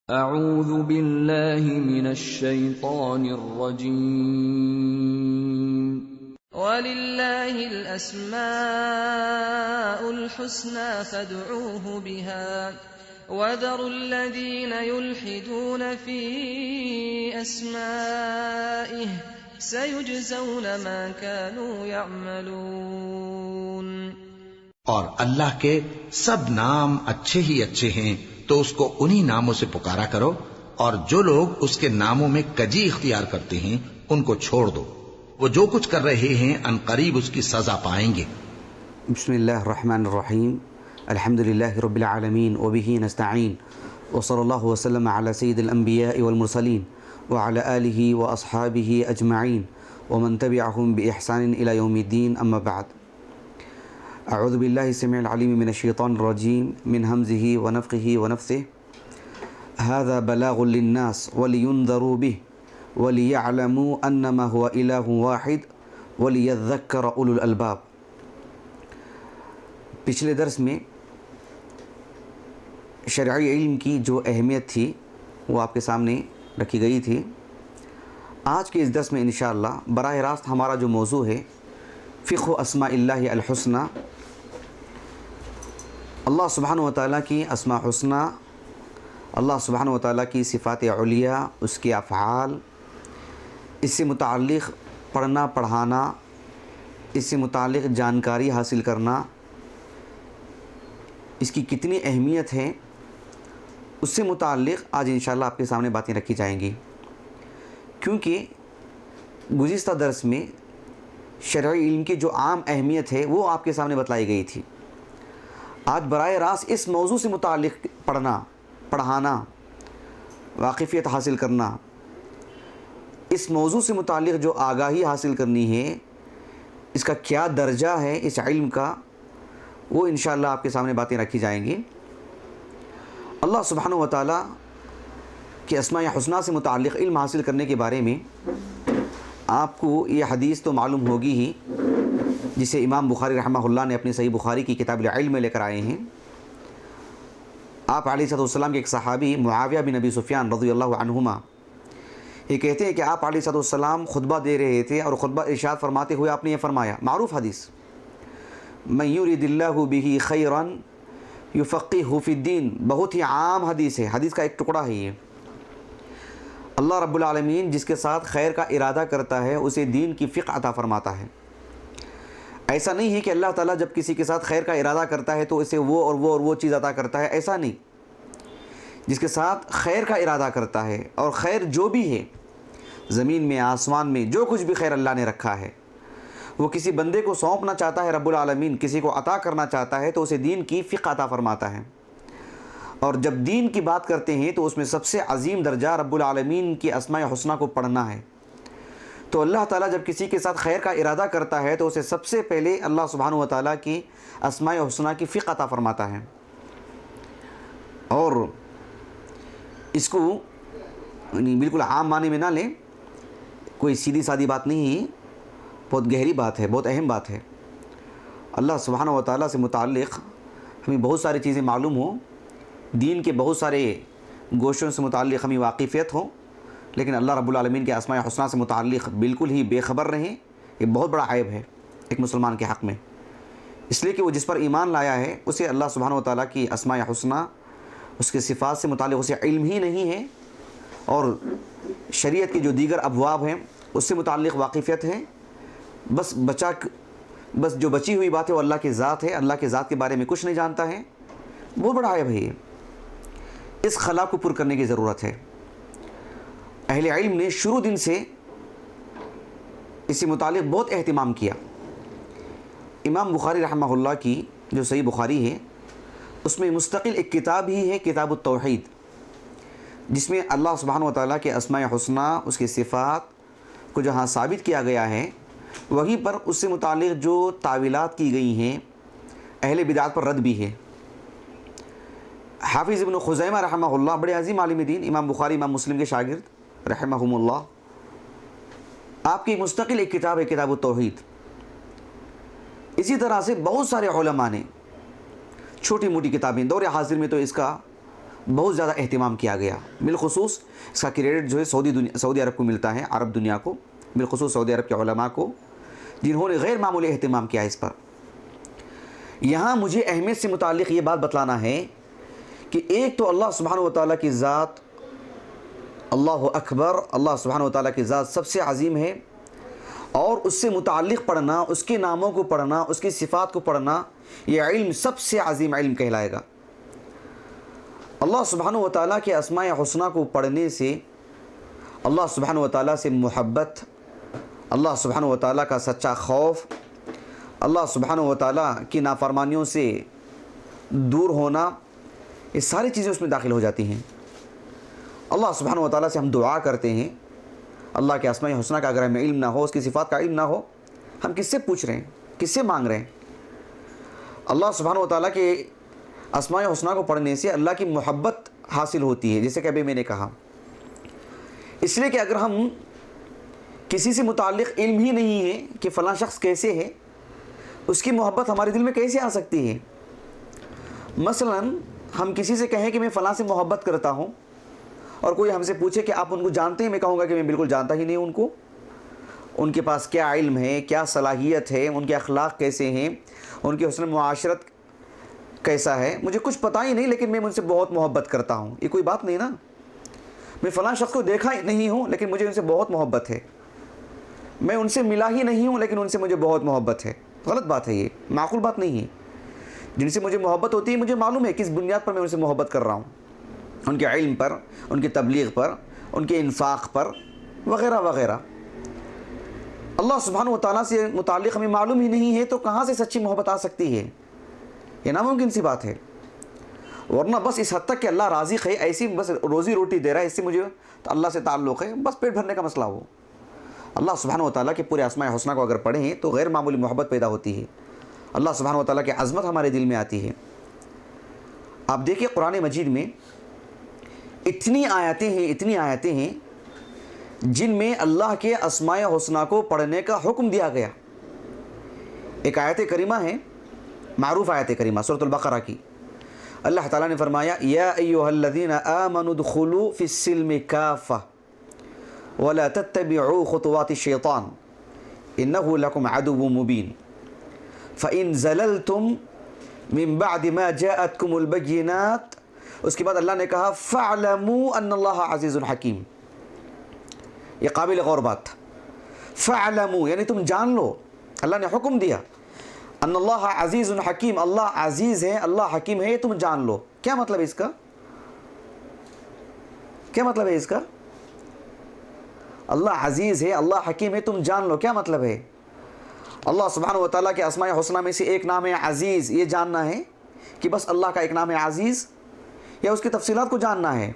اعوذ باللہ من الشیطان الرجیم وَلِلَّهِ الْأَسْمَاءُ الْحُسْنَى فَادْعُوهُ بِهَا وَذَرُوا الَّذِينَ يُلْحِدُونَ فِي أَسْمَائِهِ سَيُجْزَوْنَ مَا كَانُوا يَعْمَلُونَ۔ اور اللہ کے سب نام اچھے ہی اچھے ہیں، تو اس کو انہی ناموں سے پکارا کرو، اور جو لوگ اس کے ناموں میں کجی اختیار کرتے ہیں ان کو چھوڑ دو، وہ جو کچھ کر رہے ہیں ان قریب اس کی سزا پائیں گے۔ بسم اللہ الرحمن الرحیم، الحمد للہ رب العالمین وبہ نستعین، وصلی اللہ وسلم علی سید الانبیاء والمرسلین وعلی آلہ واصحابہ اجمعین ومن تبعہم بإحسان الی یوم الدین، اما بعد۔ اعوذ باللہ السمیع العلیم من الشیطان الرجیم، من ہمزہ ونفخہ ونفثہ۔ ھذا بلاغ للناس ولینذروا بہ وَلِيَعْلَمُوا أَنَّمَا هُوَ إِلَٰهٌ وَاحِدٌ وَلِيَذَّكَّرَ أُولُو الْأَلْبَابِ۔ پچھلے درس میں شرعی علم کی جو اہمیت تھی وہ آپ کے سامنے رکھی گئی تھی۔ آج کے اس درس میں انشاءاللہ براہ راست ہمارا جو موضوع ہے فقہ اسماء اللہ الحسنی، اللہ سبحانہ وتعالیٰ کی اسماء حسنی، اللہ سبحانہ وتعالیٰ کی صفات علیہ، اس کے افعال، اس سے متعلق پڑھنا پڑھانا، اس سے متعلق جانکاری حاصل کرنا، اس کی کتنی اہمیت ہے، اس سے متعلق آج انشاءاللہ آپ کے سامنے باتیں رکھی جائیں گی۔ کیونکہ گزشتہ درس میں شرعی علم کی جو عام اہمیت ہے وہ آپ کے سامنے بتلائی گئی تھی۔ آج براہ راست اس موضوع سے متعلق پڑھنا پڑھانا، واقفیت حاصل کرنا، اس موضوع سے متعلق جو آگاہی حاصل کرنی ہے، اس کا کیا درجہ ہے اس علم کا، وہ انشاءاللہ آپ کے سامنے باتیں رکھی جائیں گی۔ اللہ سبحانہ وتعالیٰ کی اسماء حسنی سے متعلق علم حاصل کرنے کے بارے میں آپ کو یہ حدیث تو معلوم ہوگی ہی، جسے امام بخاری رحمہ اللہ نے اپنی صحیح بخاری کی کتاب العلم میں لے کر آئے ہیں۔ آپ علیہ السلام کے ایک صحابی معاویہ بن ابی سفیان رضی اللہ عنہما یہ کہتے ہیں کہ آپ علیہ السلام خطبہ دے رہے تھے، اور خطبہ ارشاد فرماتے ہوئے آپ نے یہ فرمایا، معروف حدیث، من یرید اللہ بہ خیرا یفقہہ فی الدین، بہت ہی عام حدیث ہے، حدیث کا ایک ٹکڑا ہے یہ۔ اللہ رب العالمین جس کے ساتھ خیر کا ارادہ کرتا ہے اسے دین کی فقہ عطا فرماتا ہے۔ ایسا نہیں ہے کہ اللہ تعالیٰ جب کسی کے ساتھ خیر کا ارادہ کرتا ہے تو اسے وہ اور وہ اور وہ چیز عطا کرتا ہے، ایسا نہیں۔ جس کے ساتھ خیر کا ارادہ کرتا ہے، اور خیر جو بھی ہے زمین میں آسمان میں جو کچھ بھی خیر اللہ نے رکھا ہے وہ کسی بندے کو سونپنا چاہتا ہے رب العالمین، کسی کو عطا کرنا چاہتا ہے تو اسے دین کی فقہ عطا فرماتا ہے۔ اور جب دین کی بات کرتے ہیں تو اس میں سب سے عظیم درجہ رب العالمین کی اسماء حسنی کو پڑھنا ہے۔ تو اللہ تعالیٰ جب کسی کے ساتھ خیر کا ارادہ کرتا ہے تو اسے سب سے پہلے اللہ سبحانہ وتعالیٰ کی اسماء حسنی کی فقہ عطا فرماتا ہے۔ اور اس کو بالکل عام معنی میں نہ لیں، کوئی سیدھی سادی بات نہیں ہے، بہت گہری بات ہے، بہت اہم بات ہے۔ اللہ سبحانہ وتعالیٰ سے متعلق ہمیں بہت ساری چیزیں معلوم ہوں، دین کے بہت سارے گوشوں سے متعلق ہمیں واقفیت ہو، لیکن اللہ رب العالمین کے اسماء حسنی سے متعلق بالکل ہی بے خبر رہیں، یہ بہت بڑا عیب ہے ایک مسلمان کے حق میں۔ اس لیے کہ وہ جس پر ایمان لایا ہے اسے اللہ سبحانہ وتعالیٰ کی اسماء حسنی، اس کے صفات سے متعلق اسے علم ہی نہیں ہے، اور شریعت کی جو دیگر ابواب ہیں اس سے متعلق واقفیت ہے، بس جو بچی ہوئی بات ہے وہ اللہ کی ذات ہے، اللہ کے ذات کے بارے میں کچھ نہیں جانتا ہے، بہت بڑا عیب ہے یہ۔ اس خلا کو پر کرنے کی ضرورت ہے۔ اہل علم نے شروع دن سے اس سے متعلق بہت اہتمام کیا۔ امام بخاری رحمہ اللہ کی جو صحیح بخاری ہے اس میں مستقل ایک کتاب ہی ہے، کتاب التوحید، جس میں اللہ سبحانہ وتعالیٰ کے اسماء حسنی، اس کے صفات کو جہاں ثابت کیا گیا ہے، وہیں پر اس سے متعلق جو تعویلات کی گئی ہیں اہل بدعت پر رد بھی ہے۔ حافظ ابن خزیمہ رحمہ اللہ بڑے عظیم عالم دین، امام بخاری امام مسلم کے شاگرد رحمہم اللہ، آپ کی مستقل ایک کتاب ہے کتاب التوحید۔ اسی طرح سے بہت سارے علماء نے چھوٹی موٹی کتابیں، دور حاضر میں تو اس کا بہت زیادہ اہتمام کیا گیا. بالخصوص اس کا کریڈٹ جو ہے سعودی عرب کو ملتا ہے، عرب دنیا کو، بالخصوص سعودی عرب کے علماء کو، جنہوں نے غیر معمولی اہتمام کیا اس پر. یہاں مجھے اہمیت سے متعلق یہ بات بتلانا ہے کہ ایک تو اللہ سبحانہ و تعالیٰ کی ذات، اللہ اکبر، اللہ سبحانہ و تعالیٰ کی ذات سب سے عظیم ہے، اور اس سے متعلق پڑھنا، اس کے ناموں کو پڑھنا، اس کی صفات کو پڑھنا، یہ علم سب سے عظیم علم کہلائے گا. اللہ سبحانہ و تعالیٰ کے اسماء حسنہ کو پڑھنے سے اللہ سبحانہ و تعالیٰ سے محبت، اللہ سبحانہ و تعالیٰ کا سچا خوف، اللہ سبحانہ و تعالیٰ کی نافرمانیوں سے دور ہونا، یہ ساری چیزیں اس میں داخل ہو جاتی ہیں. اللہ سبحانہ و تعالیٰ سے ہم دعا کرتے ہیں، اللہ کے اسماء حسنہ کا اگر ہمیں علم نہ ہو، اس کی صفات کا علم نہ ہو، ہم کس سے پوچھ رہے ہیں، کس سے مانگ رہے ہیں؟ اللہ سبحانہ و تعالیٰ کے اسماء حسنہ کو پڑھنے سے اللہ کی محبت حاصل ہوتی ہے، جیسے کہ ابھی میں نے کہا. اس لیے کہ اگر ہم کسی سے متعلق علم ہی نہیں ہے کہ فلاں شخص کیسے ہے، اس کی محبت ہمارے دل میں کیسے آ سکتی ہے؟ مثلا ہم کسی سے کہیں کہ میں فلاں سے محبت کرتا ہوں، اور کوئی ہم سے پوچھے کہ آپ ان کو جانتے ہیں، میں کہوں گا کہ میں بالکل جانتا ہی نہیں ان کو. ان کے پاس کیا علم ہے، کیا صلاحیت ہے، ان کے اخلاق کیسے ہیں، ان کی حسن معاشرت کیسا ہے، مجھے کچھ پتہ ہی نہیں، لیکن میں ان سے بہت محبت کرتا ہوں. یہ کوئی بات نہیں نا. میں فلاں شخص کو دیکھا ہی نہیں ہوں، لیکن مجھے ان سے بہت محبت ہے. میں ان سے ملا ہی نہیں ہوں، لیکن ان سے مجھے بہت محبت ہے. غلط بات ہے، یہ معقول بات نہیں ہے. جن سے مجھے محبت ہوتی ہے، مجھے معلوم ہے کس بنیاد پر میں ان سے محبت کر رہا ہوں، ان کے علم پر، ان کی تبلیغ پر، ان کے انفاق پر، وغیرہ وغیرہ. اللہ سبحانہ و تعالیٰ سے متعلق ہمیں معلوم ہی نہیں ہے تو کہاں سے سچی محبت آ سکتی ہے؟ یہ ناممکن سی بات ہے. ورنہ بس اس حد تک کہ اللہ رازق ہے، ایسی بس روزی روٹی دے رہا ہے، اس سے مجھے تو اللہ سے تعلق ہے، بس پیٹ بھرنے کا مسئلہ ہو. اللہ سبحانہ و تعالیٰ کے پورے اسماء حسنہ کو اگر پڑھیں تو غیر معمولی محبت پیدا ہوتی ہے. اللہ سبحانہ و تعالیٰ کی عظمت ہمارے دل میں آتی ہے. آپ دیکھیں قرآن مجید میں اتنی آیتیں ہیں جن میں اللہ کے اسماء حسنہ کو پڑھنے کا حکم دیا گیا. ایک آیت کریمہ ہے، معروف آیت کریمہ سورۃ البقرہ کی. اللہ تعالیٰ نے فرمایا یا ایھا الذین آمنوا ادخلوا فی السلم کافہ ولا تتبعوا خطوات الشیطان انہ لکم عدو مبین فإن زللتم من بعد ما جاءتکم البینات. اس کے بعد اللہ نے کہا فاعلموا ان اللہ عزیز حکیم. یہ قابل غور بات. فاعلموا یعنی تم جان لو، اللہ نے حکم دیا، ان اللہ عزیز حکیم، اللہ عزیز ہے، اللہ حکیم ہے، یہ تم جان لو. کیا مطلب ہے اس کا؟ کیا مطلب ہے اس کا؟ اللہ عزیز ہے، اللہ حکیم ہے، تم جان لو، کیا مطلب ہے؟ اللہ سبحانہ و تعالیٰ کے اسماء حسنہ میں سے ایک نام ہے عزیز، یہ جاننا ہے کہ بس اللہ کا ایک نام ہے عزیز، یا اس کی تفصیلات کو جاننا ہے؟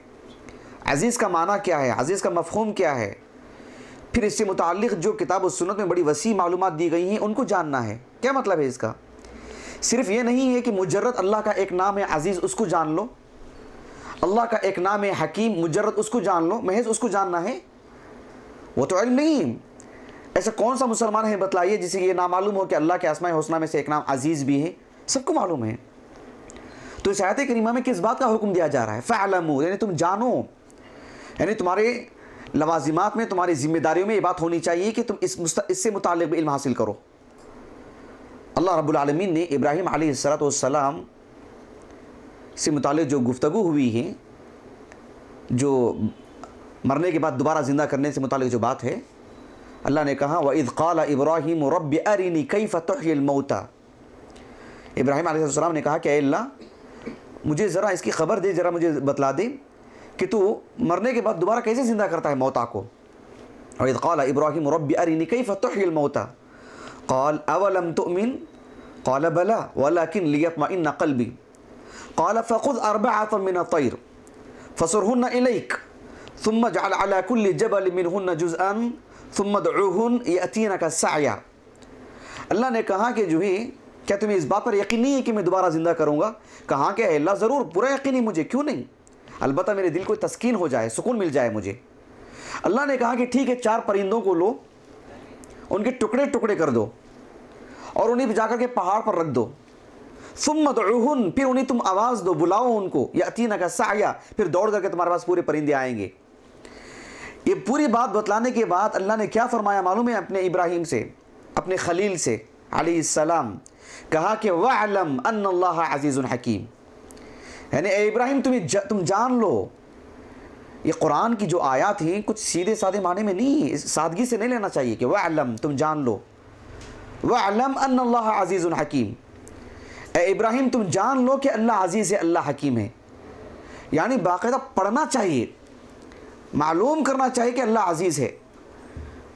عزیز کا معنی کیا ہے، عزیز کا مفہوم کیا ہے، پھر اس سے متعلق جو کتاب و سنت میں بڑی وسیع معلومات دی گئی ہیں ان کو جاننا ہے. کیا مطلب ہے اس کا؟ صرف یہ نہیں ہے کہ مجرد اللہ کا ایک نام ہے عزیز اس کو جان لو، اللہ کا ایک نام ہے حکیم مجرد اس کو جان لو، محض اس کو جاننا ہے، وہ تو علم نہیں. ایسا کون سا مسلمان ہے بتلائیے جسے یہ نامعلوم ہو کہ اللہ کے اسماء حسنہ میں سے ایک نام عزیز بھی ہے؟ سب کو معلوم ہے. تو اس آیت کریمہ میں کس بات کا حکم دیا جا رہا ہے؟ فاعلموا یعنی تم جانو، یعنی تمہارے لوازمات میں، تمہاری ذمہ داریوں میں یہ بات ہونی چاہیے کہ تم اس سے متعلق علم حاصل کرو. اللہ رب العالمین نے ابراہیم علیہ السلام سے متعلق جو گفتگو ہوئی ہے، جو مرنے کے بعد دوبارہ زندہ کرنے سے متعلق جو بات ہے، اللہ نے کہا وَإِذْ قَالَ إِبْرَاهِيمُ رَبِّ أَرِنِي كَيْفَ تُحْيِي الْمَوْتَى. ابراہیم علیہ السلام نے کہا کہ اے اللہ مجھے ذرا اس کی خبر دے، ذرا مجھے بتلا دے کہ تو مرنے کے بعد دوبارہ کیسے زندہ کرتا ہے موتا کو. وَإِذْ قَالَ إِبْرَاهِيمُ رَبِّ أَرِنِي كَيْفَ تُحْيِي الْمَوْتَى قَالَ أَوَلَمْ تُؤْمِنْ قَالَ بَلَى وَلَكِنْ لِيَطْمَئِنَّ قَلْبِي قَالَ فَخُذْ أَرْبَعَةً مِنَ الطَّيْرِ فَصُرْهُنَّ إِلَيْكَ ثُمَّ اجْعَلْ عَلَى كُلِّ جَبَلٍ مِّنْهُنَّ جُزْءًا ثُمَّ ادْعُوهُنَّ يَأْتِينَكَ سَعْيًا. اللہ نے کہا کہ جو ہے کیا تمہیں اس بات پر یقین نہیں ہے کہ میں دوبارہ زندہ کروں گا؟ کہا کہ اے اللہ ضرور پورا یقین ہے مجھے، کیوں نہیں، البتہ میرے دل کو تسکین ہو جائے، سکون مل جائے مجھے. اللہ نے کہا کہ ٹھیک ہے، 4 پرندوں کو لو، ان کے ٹکڑے ٹکڑے کر دو اور انہیں جا کر کے پہاڑ پر رکھ دو. ثم ادعوہن، پھر انہیں تم آواز دو، بلاؤ ان کو، یاتینک سعیا، پھر دوڑ کر کے تمہارے پاس پورے پرندے آئیں گے۔ یہ پوری بات بتلانے کے بعد اللہ نے کیا فرمایا معلوم ہے اپنے ابراہیم سے، اپنے خلیل سے علیہ السلام؟ کہا کہ وَاعْلَمْ أَنَّ اللَّهَ عَزِيزٌ حَكِيمٌ، یعنی اے ابراہیم تم جان لو، یہ قرآن کی جو آیات ہیں کچھ سیدھے سادے معنی میں نہیں، سادگی سے نہیں لینا چاہیے کہ وَاعْلَمْ تم جان لو، وَاعْلَمْ أَنَّ اللَّهَ عَزِيزٌ حَكِيمٌ، اے ابراہیم تم جان لو کہ اللہ عزیز ہے، اللہ حکیم ہے۔ یعنی باقاعدہ پڑھنا چاہیے، معلوم کرنا چاہیے کہ اللہ عزیز ہے،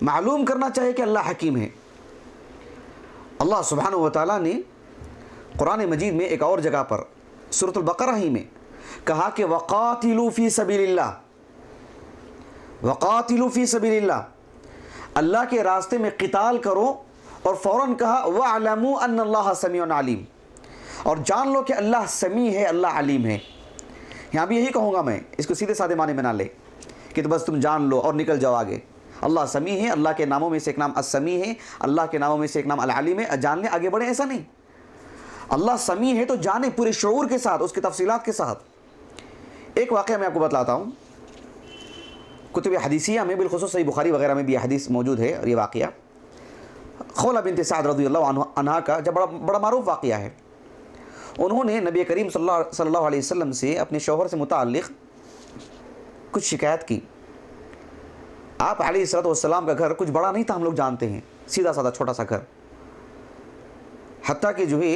معلوم کرنا چاہیے کہ اللہ حکیم ہے۔ اللہ سبحانہ و تعالیٰ نے قرآن مجید میں ایک اور جگہ پر سورۃ البقرہ ہی میں کہا کہ وَقَاتِلُوا فِي سَبِيلِ اللَّهِ، وَقَاتِلُوا فِي سَبِيلِ اللَّهِ، اللہ کے راستے میں قتال کرو، اور فوراً کہا وَاعْلَمُوا أَنَّ اللَّهَ سَمِيعٌ عَلِيمٌ، اور جان لو کہ اللہ سمیع ہے، اللہ علیم ہے۔ یہاں بھی یہی کہوں گا میں، اس کو سیدھے سادے معنی میں نہ لے کہ تو بس تم جان لو اور نکل جاؤ آگے۔ اللہ سمیع ہے، اللہ کے ناموں میں سے ایک نام السمیع ہے، اللہ کے ناموں میں سے ایک نام العلیم ہے، جان لیں آگے بڑھیں، ایسا نہیں۔ اللہ سمیع ہے تو جانیں پورے شعور کے ساتھ، اس کی تفصیلات کے ساتھ۔ ایک واقعہ میں آپ کو بتلاتا ہوں، کتب حدیثیہ میں بالخصوص صحیح بخاری وغیرہ میں بھی یہ حدیث موجود ہے، اور یہ واقعہ خولہ بنت سعد رضی اللہ عنہا کا جب بڑا معروف واقعہ ہے۔ انہوں نے نبی کریم صلی اللہ علیہ وسلم سے اپنے شوہر سے متعلق کچھ شکایت کی۔ آپ علیہ السلام کا گھر کچھ بڑا نہیں تھا، ہم لوگ جانتے ہیں، سیدھا سادہ چھوٹا سا گھر، حتیٰ کہ جو ہے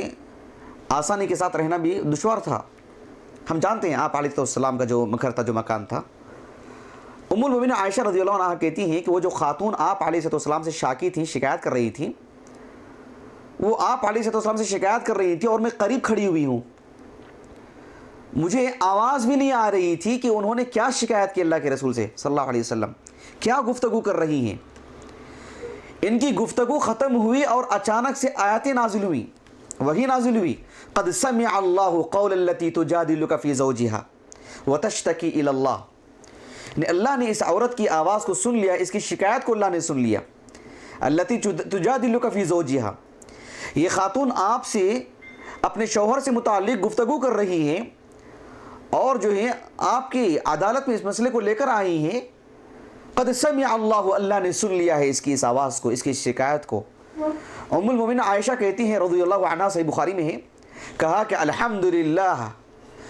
آسانی کے ساتھ رہنا بھی دشوار تھا۔ ہم جانتے ہیں آپ علیہ السلام کا جو گھر تھا، جو مکان تھا۔ ام المؤمنین عائشہ رضی اللہ عنہا کہتی ہیں کہ وہ جو خاتون آپ علیہ السلام سے شاکی تھیں، شکایت کر رہی تھیں، وہ آپ علیہ السلام سے شکایت کر رہی تھی اور میں قریب کھڑی ہوئی ہوں، مجھے آواز بھی نہیں آ رہی تھی کہ انہوں نے کیا شکایت کی اللہ کے رسول سے صلی اللہ علیہ وسلم، کیا گفتگو کر رہی ہیں۔ ان کی گفتگو ختم ہوئی اور اچانک سے آیاتیں نازل ہوئی، وہی نازل ہوئی، قد سمع اللہ قول التی تجادلک فی زوجہا وتشتکی الی اللہ، اللہ نے اس عورت کی آواز کو سن لیا، اس کی شکایت کو اللہ نے سن لیا۔ التی تجادلک فی زوجہا، یہ خاتون آپ سے اپنے شوہر سے متعلق گفتگو کر رہی ہیں اور جو ہے آپ کی عدالت میں اس مسئلے کو لے کر آئی ہیں۔ قد سمع اللہ، اللہ نے سن لیا ہے اس کی اس آواز کو، اس کی شکایت کو۔ ام المؤمنین عائشہ کہتی ہیں رضی اللہ عنہا، صحیح بخاری میں ہے، کہا کہ الحمدللہ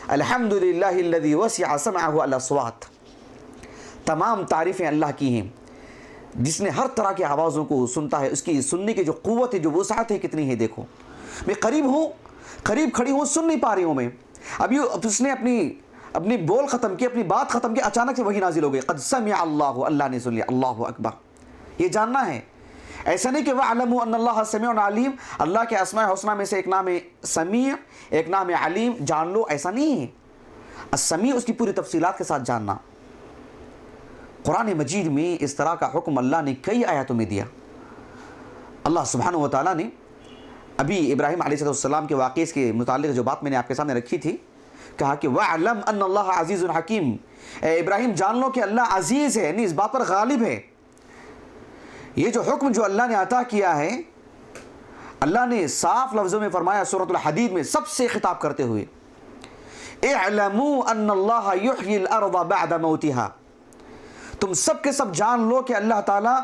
الحمدللہ الذی وسع سمعہ الاصوات، تمام تعریفیں اللہ کی ہیں جس نے ہر طرح کی آوازوں کو سنتا ہے، اس کی سننے کی جو قوت ہے، جو وسعت ہے کتنی ہے دیکھو۔ میں قریب ہوں، قریب کھڑی ہوں، سن نہیں پا رہی ہوں میں، ابھی اس نے اپنی بول ختم کی، اپنی بات ختم کی، اچانک سے وہی نازل ہو گئی، قد سمع اللہ، اللہ نے سن لیا، اللہ اکبر۔ یہ جاننا ہے، ایسا نہیں کہ وَاعْلَمُوا أَنَّ اللَّهَ سَمِيعٌ عَلِيمٌ، اللہ کے اسماء حسنہ میں سے ایک نام ہے سمیع، ایک نام ہے علیم، جان لو، ایسا نہیں ہے۔ السمیع اس کی پوری تفصیلات کے ساتھ جاننا۔ قرآن مجید میں اس طرح کا حکم اللہ نے کئی آیاتوں میں دیا۔ اللہ سبحانہ و تعالیٰ نے ابھی ابراہیم علیہ السلام کے واقعے کے متعلق جو بات میں نے آپ کے سامنے رکھی تھی، کہا کہ وَاعْلَمْ أَنَّ اللَّهَ عَزِيزٌ حَكِيمٌ، اے ابراہیم جان لو کہ اللہ عزیز ہے، یعنی اس بات پر غالب ہے۔ یہ جو حکم جو اللہ نے عطا کیا ہے، اللہ نے صاف لفظوں میں فرمایا سورۃ الحدید میں سب سے خطاب کرتے ہوئے، اعلموا ان اللہ یحیی الارض بعد موتها، تم سب کے سب جان لو کہ اللہ تعالیٰ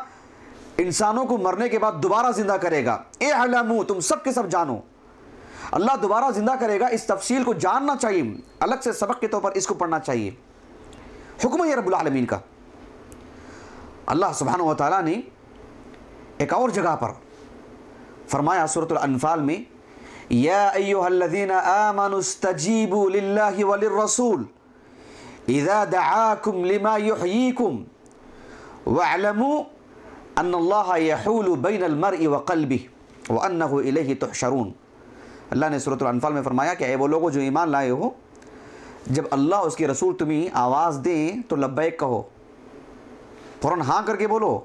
انسانوں کو مرنے کے بعد دوبارہ زندہ کرے گا۔ اعلموا، تم سب کے سب جانو، اللہ دوبارہ زندہ کرے گا، اس تفصیل کو جاننا چاہیے، الگ سے سبق کے طور پر اس کو پڑھنا چاہیے۔ حکم ہے رب العالمین کا۔ اللہ سبحانہ و تعالیٰ نے ایک اور جگہ پر فرمایا سورۃ الانفال میں، یا ایھا الذین آمنوا استجیبوا للہ وللرسول اذا دعاکم لما یحییکم واعلموا ان اللہ یحول بین المرء وقلبہ وانہ الیہ تحشرون۔ اللہ نے سورۃ الانفال میں فرمایا کہ اے وہ لوگوں جو ایمان لائے ہو، جب اللہ اس کے رسول تمہیں آواز دیں تو لبیک کہو، فوراً ہاں کر کے بولو،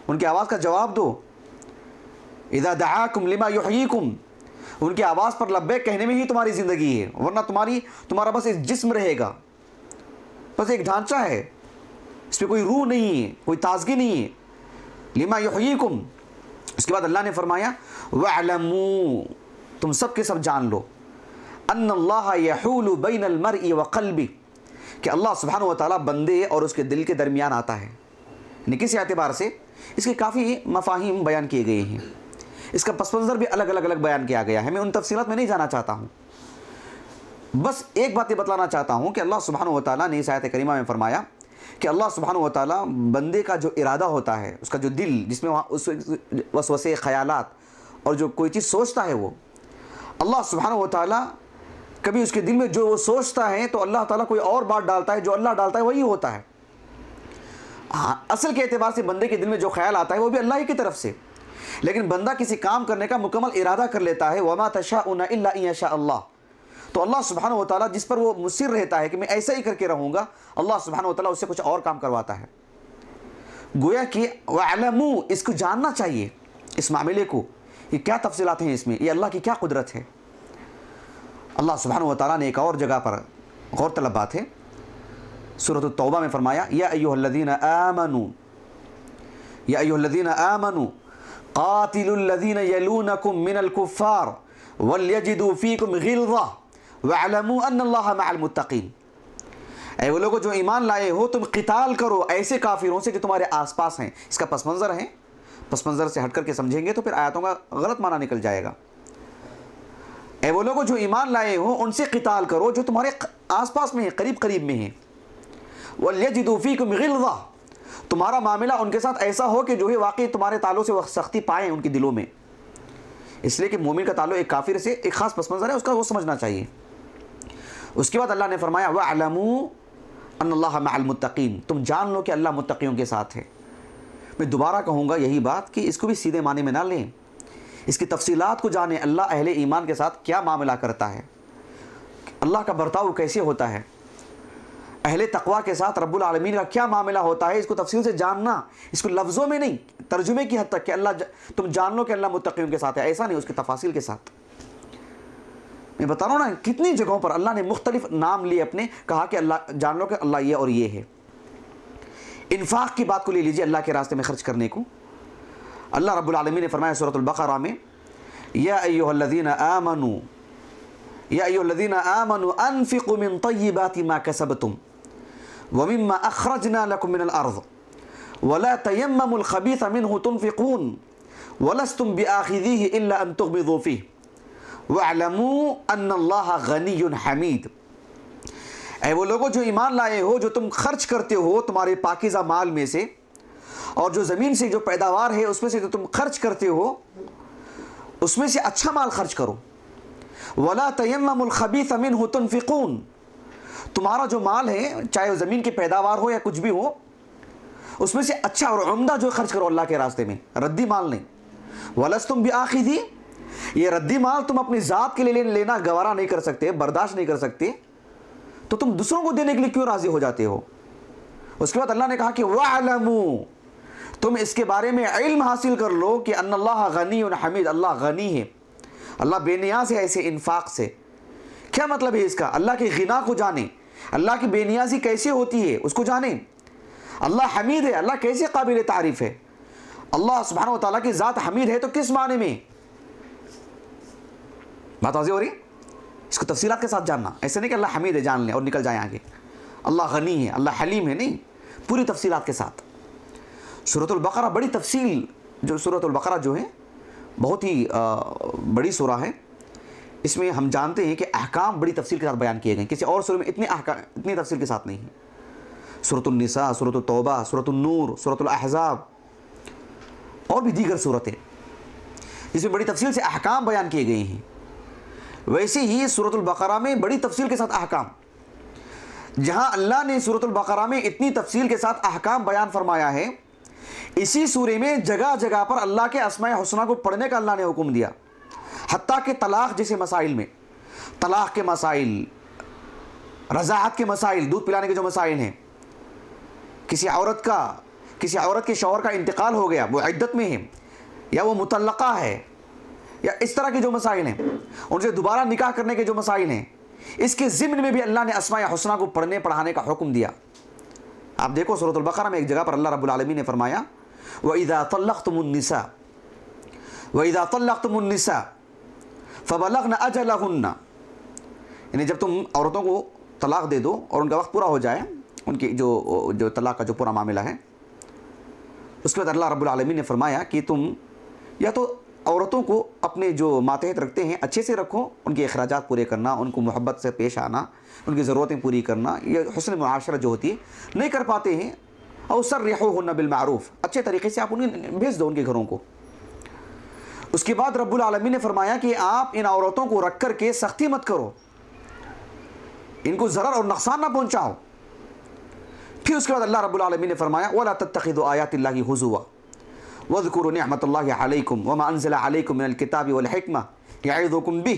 ان کی آواز کا جواب دو۔ اذا دعاکم لما یحییکم، ان کی آواز پر لبیک کہنے میں ہی تمہاری زندگی ہے، ورنہ تمہارا بس ایک جسم رہے گا، بس ایک ڈھانچہ ہے، اس پہ کوئی روح نہیں ہے، کوئی تازگی نہیں ہے۔ لما یحییکم، اس کے بعد اللہ نے فرمایا وَاعْلَمُوا، تم سب کے سب جان لو، ان اللہ یحول بین المرء وقلبہ، کہ اللہ سبحانہ و تعالیٰ بندے اور اس کے دل کے درمیان آتا ہے. یعنی کسی اعتبار سے اس کے کافی مفاہیم بیان کیے گئے ہیں، اس کا پس منظر بھی الگ بیان کیا گیا ہے. میں ان تفصیلات میں نہیں جانا چاہتا ہوں، بس ایک بات یہ بتلانا چاہتا ہوں کہ اللہ سبحانہ و تعالیٰ نے اس آیت کریمہ میں فرمایا کہ اللہ سبحانہ و تعالیٰ بندے کا جو ارادہ ہوتا ہے، اس کا جو دل جس میں اس وسوسے خیالات اور جو کوئی چیز سوچتا ہے، وہ اللہ سبحانہ و تعالیٰ کبھی اس کے دل میں جو وہ سوچتا ہے تو اللہ تعالیٰ کوئی اور بات ڈالتا ہے، جو اللہ ڈالتا ہے وہی ہوتا ہے. ہاں، اصل کے اعتبار سے بندے کے دل میں جو خیال آتا ہے وہ بھی اللہ ہی کی طرف سے، لیکن بندہ کسی کام کرنے کا مکمل ارادہ کر لیتا ہے. وَمَا تَشَاءُونَ إِلَّا إِن يَشَاءَ اللَّهُ. تو اللہ سبحانہ و تعالیٰ جس پر وہ مصر رہتا ہے کہ میں ایسا ہی کر کے رہوں گا، اللہ سبحانہ و تعالیٰ اس سے کچھ اور کام کرواتا ہے. گویا کہ وَاعْلَمُوا، اس کو جاننا چاہیے، اس معاملے کو، یہ کیا تفصیلات ہیں اس میں، یہ اللہ کی کیا قدرت ہے. اللہ سبحانہ و تعالیٰ نے ایک اور جگہ پر غور طلب بات ہے، سورۃ التوبہ میں فرمایا یا ایھا الذین آمنوا قاتلوا الذین یلونکم من الکفار ولیجدوا فیکم غلظہ واعلموا ان اللہ مع المتقین. اے وہ لوگوں جو ایمان لائے ہو، تم قتال کرو ایسے کافروں سے جو تمہارے آس پاس ہیں. اس کا پس منظر ہے، پس منظر سے ہٹ کر کے سمجھیں گے تو پھر آیاتوں کا غلط معنی نکل جائے گا. اے وہ لوگوں جو ایمان لائے ہو، ان سے قتال کرو جو تمہارے آس پاس میں ہیں، قریب میں ہیں. وَلْيَجِدُوا فِيكُمْ غِلْظَةً، تمہارا معاملہ ان کے ساتھ ایسا ہو کہ جو ہے واقعی تمہارے تعلق سے وہ سختی پائیں ان کے دلوں میں. اس لیے کہ مومن کا تعلق ایک کافر سے ایک خاص پس منظر ہے، اس کا وہ سمجھنا چاہیے. اس کے بعد اللہ نے فرمایا وَاعْلَمُوا أَنَّ اللَّهَ مَعَ الْمُتَّقِينَ، تم جان لو کہ اللہ متقیوں کے ساتھ ہے. میں دوبارہ کہوں گا یہی بات کہ اس کو بھی سیدھے معنی میں نہ لیں، اس کی تفصیلات کو جانیں. اللہ اہل ایمان کے ساتھ کیا معاملہ کرتا ہے، اللہ کا برتاؤ کیسے ہوتا ہے، اہل تقوی کے ساتھ رب العالمین کا کیا معاملہ ہوتا ہے، اس کو تفصیل سے جاننا. اس کو لفظوں میں نہیں، ترجمے کی حد تک کہ اللہ تم جان لو کہ اللہ متقیوں کے ساتھ ہے، ایسا نہیں، اس کی تفاصیل کے ساتھ. میں بتا رہا ہوں نا کتنی جگہوں پر اللہ نے مختلف نام لیے اپنے، کہا کہ اللہ جان لو کہ اللہ یہ اور یہ ہے. انفاق کی بات کو لے لیجیے، اللہ کے راستے میں خرچ کرنے کو. اللہ رب العالمین نے فرمایا سورۃ البقرہ میں یا ایھا الذین آمنوا انفقوا من طیبات ما کسبتم ومما اخرجنا لكم من الارض ولا تيمموا الخبيث منه تنفقون ولستم بآخذيه الا ان تغمضوا فيه واعلموا ان الله غنی حمید. اے وہ لوگوں جو ایمان لائے ہو، جو تم خرچ کرتے ہو تمہارے پاکیزہ مال میں سے، اور جو زمین سے جو پیداوار ہے اس میں سے جو تم خرچ کرتے ہو اس میں سے اچھا مال خرچ کرو. ولا تیمموا الخبیث منہ تنفقون، تمہارا جو مال ہے چاہے وہ زمین کی پیداوار ہو یا کچھ بھی ہو، اس میں سے اچھا اور عمدہ جو خرچ کرو اللہ کے راستے میں، ردی مال نہیں. ولستم بآخذی، یہ ردی مال تم اپنی ذات کے لیے لینا گوارا نہیں کر سکتے، برداشت نہیں کر سکتے، تو تم دوسروں کو دینے کے لیے کیوں راضی ہو جاتے ہو. اس کے بعد اللہ نے کہا کہ وَاعْلَمُوا، تم اس کے بارے میں علم حاصل کر لو کہ ان اللہ غنی حمید، اللہ غنی ہے، اللہ بے نیاز ہے ایسے انفاق سے. کیا مطلب ہے اس کا؟ اللہ کے غنا کو جانیں، اللہ کی بے نیازی کیسے ہوتی ہے اس کو جانیں. اللہ حمید ہے، اللہ کیسے قابل تعریف ہے. اللہ سبحانہ و تعالیٰ کی ذات حمید ہے تو کس معنی میں؟ بات واضح ہو رہی؟ اس کو تفصیلات کے ساتھ جاننا، ایسے نہیں کہ اللہ حمید ہے جان لیں اور نکل جائیں آگے. اللہ غنی ہے، اللہ حلیم ہے، نہیں، پوری تفصیلات کے ساتھ. سورۃ البقرہ بڑی تفصیل، جو سورۃ البقرہ جو ہے بہت ہی بڑی سورہ ہے. اس میں ہم جانتے ہیں کہ احکام بڑی تفصیل کے ساتھ بیان کیے گئے ہیں، کسی اور سورہ میں اتنی تفصیل کے ساتھ نہیں ہے. سورۃ النساء، سورۃ التوبہ، سورۃ النور، سورۃ الاحزاب اور بھی دیگر سورتیں جس میں بڑی تفصیل سے احکام بیان کیے گئے ہیں، ویسے ہی سورۃ البقرہ میں بڑی تفصیل کے ساتھ احکام. جہاں اللہ نے سورۃ البقرہ میں اتنی تفصیل کے ساتھ احکام بیان فرمایا ہے، اسی سورے میں جگہ جگہ پر اللہ کے اسماء حسنہ کو پڑھنے کا اللہ نے حکم دیا. حتیٰ کہ طلاق جیسے مسائل میں، طلاق کے مسائل، رضاعت کے مسائل، دودھ پلانے کے جو مسائل ہیں، کسی عورت کے شوہر کا انتقال ہو گیا، وہ عدت میں ہے یا وہ مطلقہ ہے، یا اس طرح کے جو مسائل ہیں، ان سے دوبارہ نکاح کرنے کے جو مسائل ہیں، اس کے ضمن میں بھی اللہ نے اسماء حسنہ کو پڑھنے پڑھانے کا حکم دیا. آپ دیکھو سورۃ البقرہ میں ایک جگہ پر اللہ رب العالمین نے فرمایا وَإِذَا طَلَّقْتُمُ النِّسَاءَ فَبَلَغْنَ أَجَلَهُنَّ یعنی جب تم عورتوں کو طلاق دے دو اور ان کا وقت پورا ہو جائے، ان کی جو طلاق کا جو پورا معاملہ ہے، اس کے بعد اللہ رب العالمین نے فرمایا کہ تم یا تو عورتوں کو اپنے جو ماتحت رکھتے ہیں اچھے سے رکھو، ان کے اخراجات پورے کرنا، ان کو محبت سے پیش آنا، ان کی ضرورتیں پوری کرنا، یہ حسن معاشرت جو ہوتی ہے نہیں کر پاتے ہیں، اور سرحوہن بالمعروف، اچھے طریقے سے آپ انہیں بھیج دو ان کے گھروں کو۔ اس کے بعد رب العالمین نے فرمایا کہ آپ ان عورتوں کو رکھ کر کے سختی مت کرو، ان کو ضرر اور نقصان نہ پہنچاؤ۔ پھر اس کے بعد اللہ رب العالمین نے فرمایا وَلَا تَتَّخِذُوا آيَاتِ اللَّهِ هُزُوًا وَاذْكُرُوا نِعْمَةَ اللَّهِ عَلَيْكُمْ وَمَا أَنزَلَ عَلَيْكُمْ مِنَ الْكِتَابِ وَالْحِكْمَةِ يَعِظُكُمْ بِهِ۔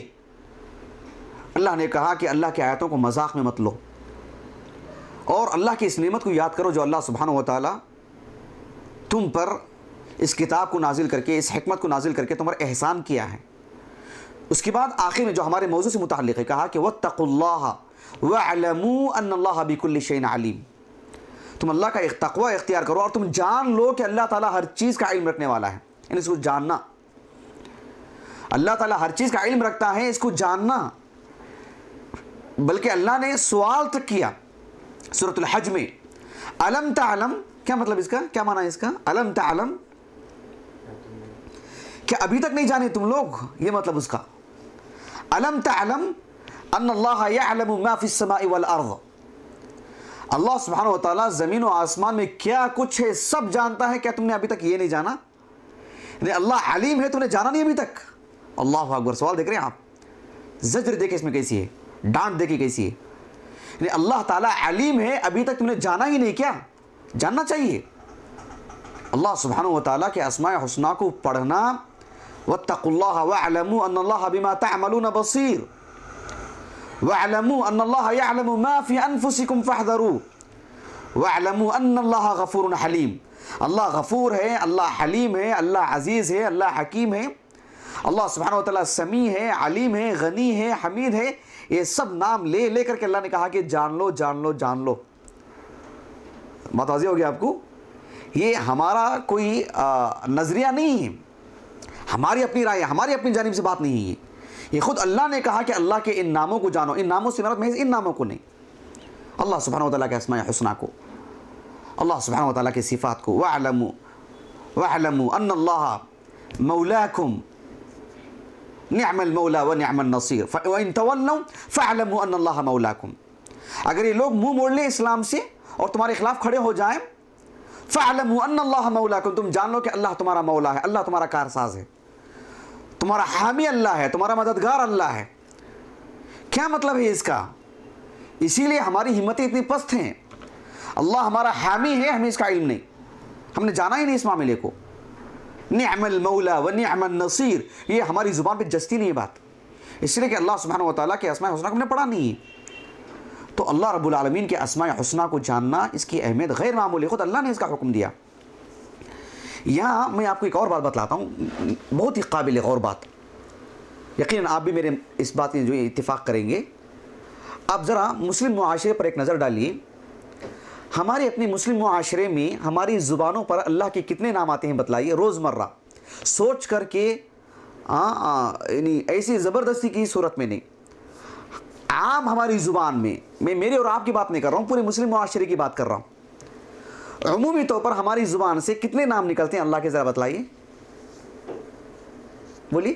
اللہ نے کہا کہ اللہ کی آیاتوں کو مذاق میں مت لو، اور اللہ کی اس نعمت کو یاد کرو جو اللہ سبحانہ و تعالیٰ تم پر اس کتاب کو نازل کر کے، اس حکمت کو نازل کر کے تم پر احسان کیا ہے۔ اس کے بعد آخر میں جو ہمارے موضوع سے متعلق ہے کہا کہ وَاتَّقُوا اللَّهَ وَاعْلَمُوا أَنَّ اللَّهَ بِكُلِّ شَيْءٍ عَلِيمٌ۔ تم اللہ کا ایک تقوی اختیار کرو اور تم جان لو کہ اللہ تعالیٰ ہر چیز کا علم رکھنے والا ہے، یعنی اس کو جاننا، اللہ تعالیٰ ہر چیز کا علم رکھتا ہے، اس کو جاننا۔ بلکہ اللہ نے سوال تک کیا سورۃ الحج میں، الم تعلم، کیا مطلب اس کا، کیا معنی ہے اس کا، الم تعلم، کیا ابھی تک نہیں جانے تم لوگ، یہ مطلب اس کا، الم تعلم ان اللہ یعلم ما فی السماء والارض، اللہ سبحانہ و تعالیٰ زمین و آسمان میں کیا کچھ ہے سب جانتا ہے، کیا تم نے ابھی تک یہ نہیں جانا؟ یعنی اللہ علیم ہے، تم نے جانا نہیں ابھی تک؟ اللہ اکبر، سوال دیکھ رہے ہیں آپ، زجر دیکھیں اس میں کیسی ہے، ڈانٹ دیکھیں کیسی ہے، یعنی اللہ تعالیٰ علیم ہے، ابھی تک تم نے جانا ہی نہیں، کیا جاننا چاہیے؟ اللہ سبحانہ و تعالیٰ کے اسماء حسنہ کو پڑھنا، واتقوا اللہ واعلموا ان اللہ بما تعملون بصیر، وَاعْلَمُوا أَنَّ اللَّهَ يَعْلَمُ مَا فِي أَنفُسِكُمْ فَاحْذَرُوا وَاعْلَمُوا أَنَّ اللَّهَ غَفُورٌ حَلِيمٌ۔ اللہ غفور ہے، اللہ حلیم ہے، اللہ عزیز ہے، اللہ حکیم ہے، اللہ سبحانہ و تعالیٰ سمیع ہے، علیم ہے، غنی ہے، حمید ہے، یہ سب نام لے لے کر کے اللہ نے کہا کہ جان لو جان لو جان لو۔ بات واضح ہو گیا آپ کو؟ یہ ہمارا کوئی نظریہ نہیں ہے، ہماری اپنی رائے، ہماری اپنی جانب سے بات نہیں ہے، یہ خود اللہ نے کہا کہ اللہ کے ان ناموں کو جانو، ان ناموں سے مراد محض ان ناموں کو نہیں، اللہ سبحانہ و تعالیٰ کے اسماء حسنہ کو، اللہ سبحانہ و تعالیٰ کے صفات کو، وَاعْلَمُوا أَنَّ اللَّهَ مَوْلَاكُمْ نِعْمَ الْمَوْلَى وَنِعْمَ النَّصِيرُ وَإِن تَوَلَّوْا فَاعْلَمُوا أَنَّ اللَّهَ مَوْلَاكُمْ۔ اگر یہ لوگ منہ موڑ لیں اسلام سے اور تمہارے خلاف کھڑے ہو جائیں، فَاعْلَمُوا أَنَّ اللَّهَ مَوْلَاكُمْ، تم جان لو کہ اللہ تمہارا مولا ہے، اللہ تمہارا کارساز ہے، تمہارا حامی اللہ ہے، تمہارا مددگار اللہ ہے۔ کیا مطلب ہے اس کا؟ اسی لیے ہماری ہمتیں اتنی پست ہیں، اللہ ہمارا حامی ہے، ہمیں اس کا علم نہیں، ہم نے جانا ہی نہیں اس معاملے کو۔ نعم المولا و نعم النصیر، یہ ہماری زبان پہ جستی نہیں ہے بات، اس لیے کہ اللہ سبحانہ و تعالیٰ کے اسماء حسنہ کو ہم نے پڑھا نہیں ہے۔ تو اللہ رب العالمین کے اسماء حسنہ کو جاننا، اس کی اہمیت غیر معمولی، خود اللہ نے اس کا حکم دیا۔ یہاں میں آپ کو ایک اور بات بتلاتا ہوں، بہت ہی قابل غور بات، یقیناً آپ بھی میرے اس بات میں جو اتفاق کریں گے۔ آپ ذرا مسلم معاشرے پر ایک نظر ڈالیے، ہمارے اپنے مسلم معاشرے میں ہماری زبانوں پر اللہ کے کتنے نام آتے ہیں بتلائیے، روزمرہ سوچ کر کے، یعنی ایسی زبردستی کی صورت میں نہیں، عام ہماری زبان میں، میں میرے اور آپ کی بات نہیں کر رہا ہوں، پورے مسلم معاشرے کی بات کر رہا ہوں، عمومی طور پر ہماری زبان سے کتنے نام نکلتے ہیں اللہ کے، ذرا بتلائیے، بولیے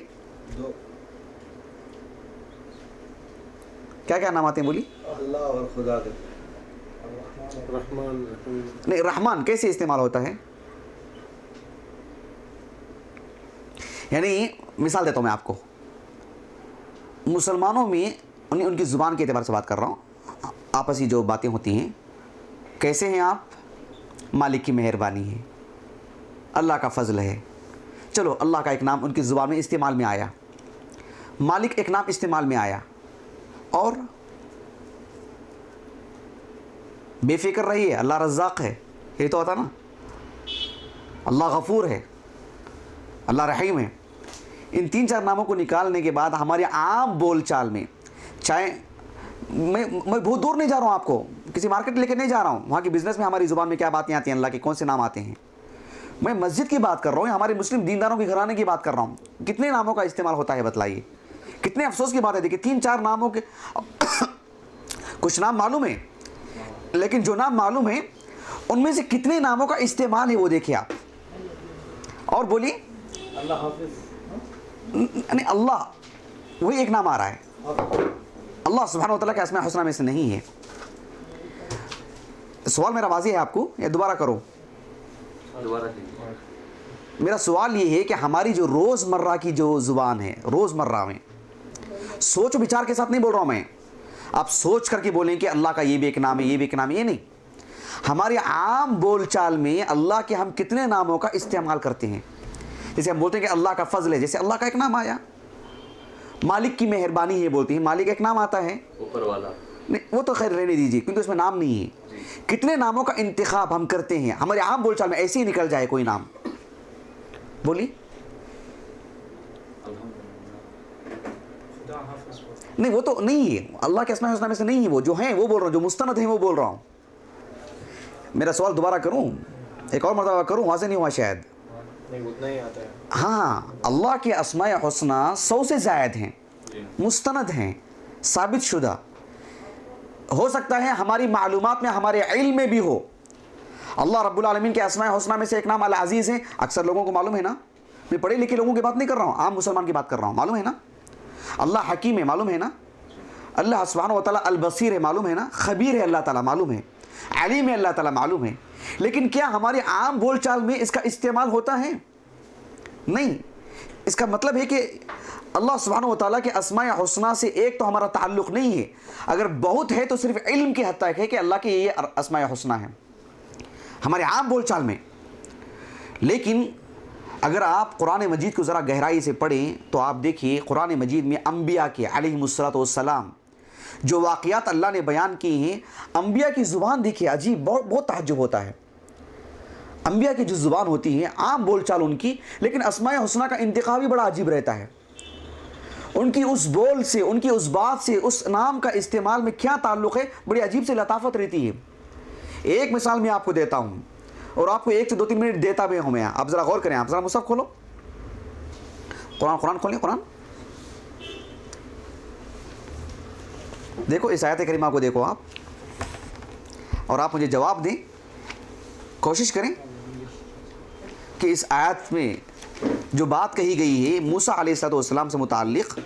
کیا کیا نام آتے ہیں، بولیے۔ اللہ اور خدا دے، رحمان، نہیں، رحمان کیسے استعمال ہوتا ہے؟ یعنی مثال دیتا ہوں میں آپ کو، مسلمانوں میں ان کی زبان کے اعتبار سے بات کر رہا ہوں، آپسی جو باتیں ہوتی ہیں، کیسے ہیں آپ؟ مالک کی مہربانی ہے، اللہ کا فضل ہے، چلو اللہ کا ایک نام ان کی زبان میں استعمال میں آیا، مالک ایک نام استعمال میں آیا، اور بے فکر رہی ہے، اللہ رزاق ہے، یہ تو ہوتا نا، اللہ غفور ہے، اللہ رحیم ہے۔ ان تین چار ناموں کو نکالنے کے بعد ہمارے عام بول چال میں، چاہے میں بہت دور نہیں جا رہا ہوں، آپ کو کسی مارکیٹ لے کے نہیں جا رہا ہوں، وہاں کی بزنس میں ہماری زبان میں کیا باتیں آتی ہیں، اللہ کے کون سے نام آتے ہیں، میں مسجد کی بات کر رہا ہوں، ہمارے مسلم دینداروں کے گھرانے کی بات کر رہا ہوں، کتنے ناموں کا استعمال ہوتا ہے بتلائیے۔ کتنے افسوس کی بات ہے، دیکھیے 3-4 ناموں کے کچھ نام معلوم ہے، لیکن جو نام معلوم ہے ان میں سے کتنے ناموں کا استعمال ہے وہ دیکھیں آپ. اور بولیے اللہ حافظ. نہیں، اللہ وہی ایک نام آ رہا ہے. اللہ سبحانہ و تعالیٰ کے اسماء الحسنہ میں سے نہیں ہے. سوال میرا واضح ہے آپ کو یا دوبارہ کرو؟ میرا سوال یہ ہے کہ ہماری جو روزمرہ کی جو زبان ہے، روزمرہ میں سوچ و بچار کے ساتھ نہیں بول رہا ہوں میں، آپ سوچ کر کے بولیں کہ اللہ کا یہ بھی ایک نام ہے، یہ بھی ایک نام ہے، یہ نہیں. ہماری عام بول چال میں اللہ کے ہم کتنے ناموں کا استعمال کرتے ہیں. جیسے ہم بولتے ہیں کہ اللہ کا فضل ہے، جیسے اللہ کا ایک نام آیا. مالک کی مہربانی ہے بولتے ہیں، مالک ایک نام آتا ہے. اوپر والا نہیں، وہ تو خیر رہنے دیجیے کیونکہ اس میں نام نہیں ہے. کتنے ناموں کا انتخاب ہم کرتے ہیں ہمارے عام بول چال میں، ایسے ہی نکل جائے کوئی نام. بولی نہیں، وہ تو نہیں ہے، اللہ کے اسماء الحسنہ میں سے نہیں ہے. وہ جو ہیں وہ بول رہا ہوں، جو مستند ہیں وہ بول رہا ہوں. میرا سوال دوبارہ کروں، ایک اور مرتبہ کروں، وہاں سے نہیں ہوا شاید. نہیں اتنا ہی آتا ہے. ہاں، اللہ کے اسماء الحسنہ 100 سے زائد ہیں، مستند ہیں، ثابت شدہ. ہو سکتا ہے ہماری معلومات میں، ہمارے علم میں بھی ہو. اللہ رب العالمین کے اسماء الحسنہ میں سے ایک نام العزیز ہے. اکثر لوگوں کو معلوم ہے نا، میں پڑھے لکھے لوگوں کی بات نہیں کر رہا ہوں، عام مسلمان کی بات کر رہا ہوں. معلوم ہے نا اللہ حکیم ہے، معلوم ہے نا اللہ سبحانہ و تعالیٰ البصیر ہے، معلوم ہے نا خبیر ہے اللہ تعالیٰ، معلوم ہے علیم ہے اللہ تعالیٰ، معلوم ہے. لیکن کیا ہمارے عام بول چال میں اس کا استعمال ہوتا ہے؟ نہیں. اس کا مطلب ہے کہ اللہ سبحانہ و تعالیٰ کے اسماء حسنہ سے ایک تو ہمارا تعلق نہیں ہے، اگر بہت ہے تو صرف علم کے حد تک ہے کہ اللہ کے یہ اسماء حسنہ ہیں ہمارے عام بول چال میں. لیکن اگر آپ قرآن مجید کو ذرا گہرائی سے پڑھیں تو آپ دیکھیے قرآن مجید میں انبیاء کے علیہم الصلوۃ والسلام جو واقعات اللہ نے بیان کی ہیں، انبیاء کی زبان دیکھیے، عجیب، بہت تعجب ہوتا ہے. انبیاء کی جو زبان ہوتی ہے، عام بول چال ان کی، لیکن اسماء حسنہ کا انتخاب بھی بڑا عجیب رہتا ہے. ان کی اس بول سے، ان کی اس بات سے، اس نام کا استعمال میں کیا تعلق ہے، بڑی عجیب سے لطافت رہتی ہے. ایک مثال میں آپ کو دیتا ہوں اور آپ کو 1 سے 2-3 منٹ دیتا بھی ہوں میں. آپ ذرا غور کریں، آپ ذرا مصحف کھولو، قرآن کھولیں، قرآن دیکھو، اس آیت کریمہ کو دیکھو آپ، اور آپ مجھے جواب دیں. کوشش کریں کہ اس آیت میں جو بات کہی گئی ہے موسیٰ علیہ السلام سے متعلق،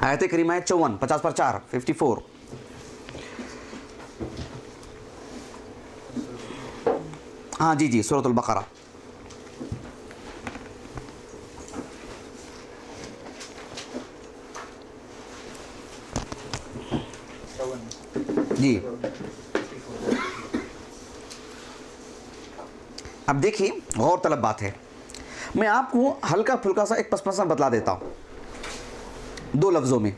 آیت کریمہ ہے 54 50 پر 4 54. ہاں جی سورۃ البقرہ. جی اب دیکھیے، غور طلب بات ہے. میں آپ کو ہلکا پھلکا سا ایک پس پس بتلا دیتا ہوں 2 لفظوں میں.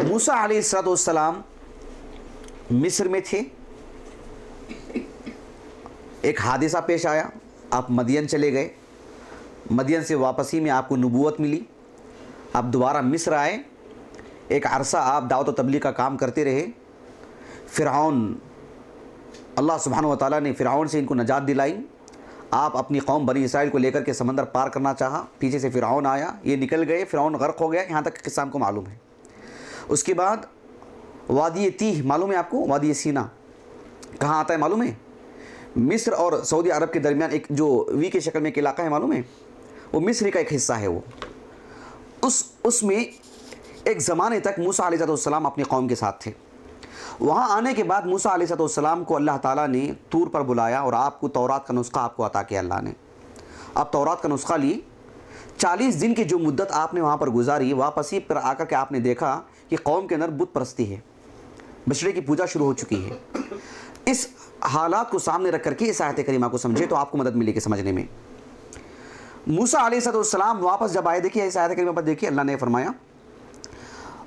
موسیٰ علیہ السلام مصر میں تھے، ایک حادثہ پیش آیا، آپ مدین چلے گئے، مدین سے واپسی میں آپ کو نبوت ملی، آپ دوبارہ مصر آئے، ایک عرصہ آپ دعوت و تبلیغ کا کام کرتے رہے. فرعون، اللہ سبحانہ و تعالیٰ نے فرعون سے ان کو نجات دلائی. آپ اپنی قوم بنی اسرائیل کو لے کر کے سمندر پار کرنا چاہا، پیچھے سے فرعون آیا، یہ نکل گئے، فرعون غرق ہو گیا. یہاں تک قصہ ہم کو معلوم ہے. اس کے بعد وادی تیہ معلوم ہے آپ کو، وادی سینا کہاں آتا ہے معلوم ہے؟ مصر اور سعودی عرب کے درمیان ایک جو وی کے شکل میں ایک علاقہ ہے معلوم ہے، وہ مصر کا ایک حصہ ہے. وہ اس میں ایک زمانے تک موسیٰ علیہ السلام اپنی قوم کے ساتھ تھے. وہاں آنے کے بعد موسیٰ علیہ السلام کو اللہ تعالیٰ نے طور پر بلایا اور آپ کو تورات کا نسخہ آپ کو عطا کیا اللہ نے. آپ تورات کا نسخہ لی، 40 دن کی جو مدت آپ نے وہاں پر گزاری، واپسی پر آ کر کے آپ نے دیکھا کہ قوم کے اندر بت پرستی ہے، بچڑے کی پوجا شروع ہو چکی ہے. اس حالات کو سامنے رکھ کر کے اس آیت کریمہ کو سمجھے تو آپ کو مدد ملے گی سمجھنے میں. موسیٰ علیہ السلام واپس جب آئے، دیکھیے اس آیت کریمہ پر دیکھیے، اللہ نے فرمایا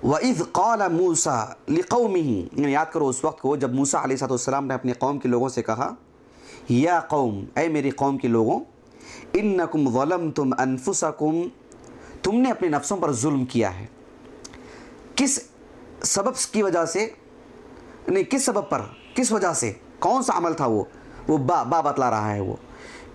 وَإِذْ قَالَ مُوسَىٰ لِقَوْمِهِ، یعنی یاد کرو اس وقت کو جب موسیٰ علیہ السلام نے اپنے قوم کے لوگوں سے کہا، یا قوم، اے میری قوم کے لوگوں، اِنَّكُمْ ظَلَمْتُمْ أَنفُسَكُمْ، تم نے اپنے نفسوں پر ظلم کیا ہے. کس سبب کی وجہ سے، نہیں کس سبب پر، کس وجہ سے، کون سا عمل تھا وہ با بتلا رہا ہے. وہ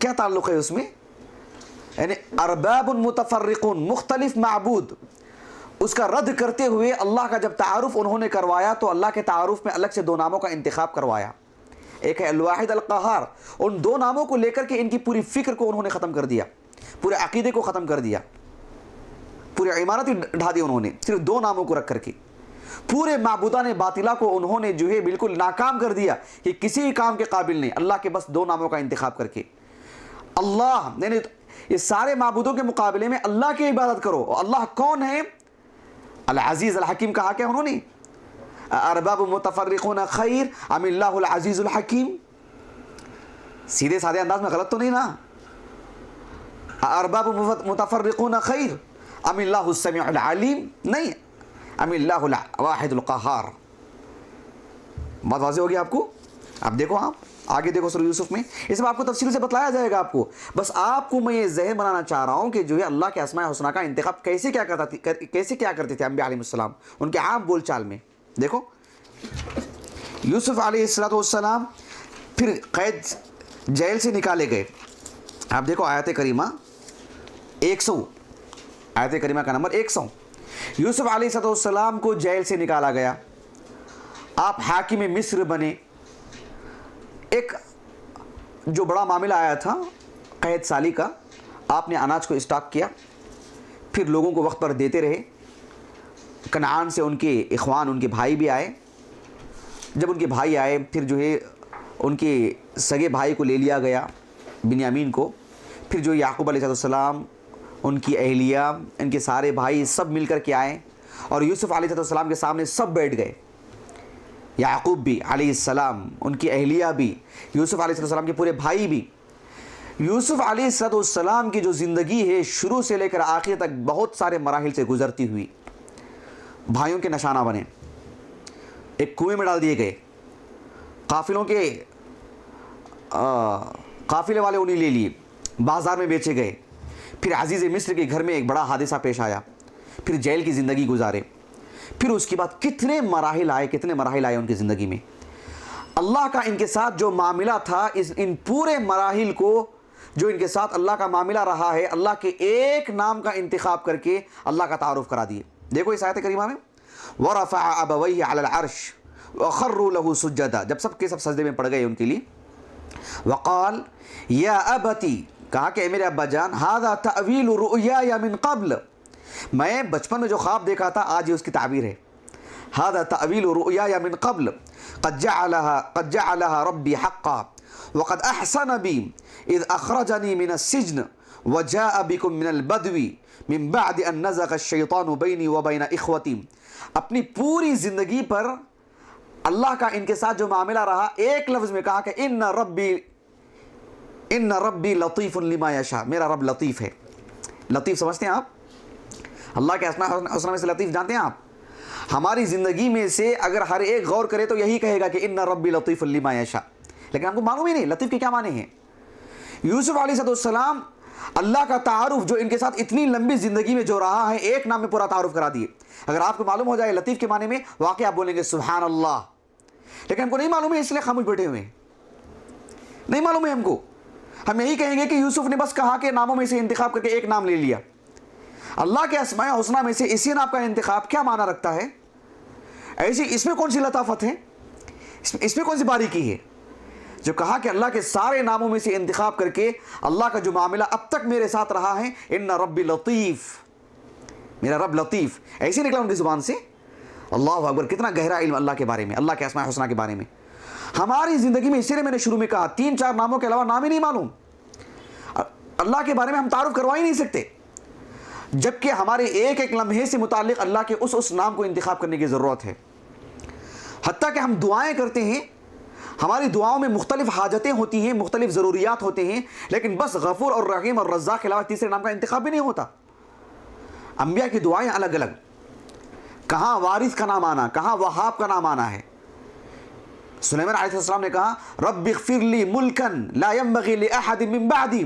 کیا تعلق ہے اس میں؟ یعنی ارباب متفرقون، مختلف معبود، اس کا رد کرتے ہوئے اللہ کا جب تعارف انہوں نے کروایا تو اللہ کے تعارف میں الگ سے دو ناموں کا انتخاب کروایا. ایک ہے الواحد القہار، ان دو ناموں کو لے کر کے ان کی پوری فکر کو انہوں نے ختم کر دیا، پورے عقیدے کو ختم کر دیا، پوری عمارت ہی ڈھا دی انہوں نے صرف دو ناموں کو رکھ کر کے. پورے معبودان باطلہ کو انہوں نے جو ہے بالکل ناکام کر دیا کہ کسی کام کے قابل نہیں، اللہ کے بس دو ناموں کا انتخاب کر کے. اللہ یعنی یہ سارے معبودوں کے مقابلے میں اللہ کی عبادت کرو. اللہ کون ہے؟ العزیز الحکیم کہا کیا انہوں نے؟ ارباب متفرقون خیر ام اللہ العزیز الحکیم. سیدھے سادے انداز میں غلط تو نہیں نا؟ ارباب متفرقون خیر ام اللہ السمیع العلیم، نہیں، ام اللہ الواحد القہار. بات واضح ہوگی آپ کو؟ اب دیکھو، آپ آگے دیکھو سورہ یوسف میں، اس میں آپ کو تفصیل سے بتلایا جائے گا آپ کو. بس آپ کو میں یہ ذہن بنانا چاہ رہا ہوں کہ جو ہے اللہ کے اسماء حسنہ کا انتخاب کیسے کیا کرتے تھے انبیاء علیہ السلام، ان کے عام بول چال میں. دیکھو یوسف علیہ السلام پھر قید جیل سے نکالے گئے. آپ دیکھو آیت کریمہ 100، آیت کریمہ کا نمبر 100. یوسف علیہ السلام کو جیل سے نکالا گیا، آپ حاکم مصر بنے. ایک جو بڑا معاملہ آیا تھا قید سالی کا، آپ نے اناج کو اسٹاک کیا، پھر لوگوں کو وقت پر دیتے رہے. کنعان سے ان کے اخوان، ان کے بھائی بھی آئے. جب ان کے بھائی آئے پھر جو ہے ان کے سگے بھائی کو لے لیا گیا، بنیامین کو. پھر جو یعقوب علیہ السلام، ان کی اہلیہ، ان کے سارے بھائی سب مل کر کے آئے اور یوسف علیہ السلام کے سامنے سب بیٹھ گئے. یعقوب بھی علیہ السلام، ان کی اہلیہ بھی، یوسف علیہ السلام کے پورے بھائی بھی. یوسف علیہ السلام کی جو زندگی ہے شروع سے لے کر آخر تک بہت سارے مراحل سے گزرتی ہوئی. بھائیوں کے نشانہ بنے، ایک کنویں میں ڈال دیے گئے، قافلوں کے قافلے والے انہیں لے لیے، بازار میں بیچے گئے. پھر عزیز مصر کے گھر میں ایک بڑا حادثہ پیش آیا، پھر جیل کی زندگی گزارے. پھر اس کے بعد کتنے مراحل آئے ان کی زندگی میں. اللہ کا ان کے ساتھ جو معاملہ تھا، ان پورے مراحل کو جو ان کے ساتھ اللہ کا معاملہ رہا ہے، اللہ کے ایک نام کا انتخاب کر کے اللہ کا تعارف کرا دیے. دیکھو اس آیت کریمہ میں وَرَفَعَ أَبَوَيْهِ عَلَى الْعَرْشِ وَخَرُّوا لَهُ سُجَّدًا، جب سب کے سب سجدے میں پڑ گئے ان کے لیے. وقال یا ابتی، کہا کہ اے میرے ابا جان، هذا تأویل رؤیای من قبل، میں بچپن میں جو خواب دیکھا تھا آج یہ اس کی تعبیر ہے. هذا تأویل رؤیای من قبل قد جعلها ربی حقا وقد احسن بی اذ اخرجنی من السجن وجاء بكم من البدو من بعد ان نزغ الشیطان بینی وبین اخوتی. اپنی پوری زندگی پر اللہ کا ان کے ساتھ جو معاملہ رہا، ایک لفظ میں کہا کہ ان ربی لطیف لما یشاء، میرا رب لطیف ہے. لطیف سمجھتے ہیں آپ؟ اللہ کے اسماء حسنہ میں سے لطیف جانتے ہیں آپ؟ ہماری زندگی میں سے اگر ہر ایک غور کرے تو یہی کہے گا کہ ان ربی لطیف لما یشاء، لیکن ہم کو معلوم ہی نہیں لطیف کے کیا معنی ہیں. یوسف علیہ السلام اللہ کا تعارف جو ان کے ساتھ اتنی لمبی زندگی میں جو رہا ہے، ایک نام میں پورا تعارف کرا دیے. اگر آپ کو معلوم ہو جائے لطیف کے معنی میں، واقعی آپ بولیں گے سبحان اللہ، لیکن ہم کو نہیں معلوم ہے اس لیے خاموش بیٹھے ہوئے ہیں. نہیں معلوم ہے ہم کو. ہم یہی کہیں گے کہ یوسف نے بس کہا کہ ناموں میں سے انتخاب کر کے ایک نام لے لیا. اللہ کے اسماء حسنہ میں سے اسی نام کا انتخاب کیا معنی رکھتا ہے؟ ایسی اس میں کون سی لطافت ہے؟ اس میں کون سی باریکی ہے جو کہا کہ اللہ کے سارے ناموں میں سے انتخاب کر کے اللہ کا جو معاملہ اب تک میرے ساتھ رہا ہے، ان ربی لطیف، میرا رب لطیف، ایسے نکلا ان کی زبان سے. اللہ اکبر، کتنا گہرا علم اللہ کے بارے میں، اللہ کے اسماء حسنہ کے بارے میں. ہماری زندگی میں، اسی لیے میں نے شروع میں کہا 3-4 ناموں کے علاوہ نام ہی نہیں معلوم. اللہ کے بارے میں ہم تعارف کروا ہی نہیں سکتے، جبکہ ہمارے ایک ایک لمحے سے متعلق اللہ کے اس نام کو انتخاب کرنے کی ضرورت ہے. حتیٰ کہ ہم دعائیں کرتے ہیں، ہماری دعاؤں میں مختلف حاجتیں ہوتی ہیں، مختلف ضروریات ہوتے ہیں، لیکن بس غفور اور رحیم اور رزاق کے علاوہ تیسرے نام کا انتخاب بھی نہیں ہوتا. انبیاء کی دعائیں الگ الگ، کہاں وارث کا نام آنا، کہاں وہاب کا نام آنا ہے. سلیمان علیہ السلام نے کہا رب اغفر لی ملکن لا ينبغی لأحد من بعدی،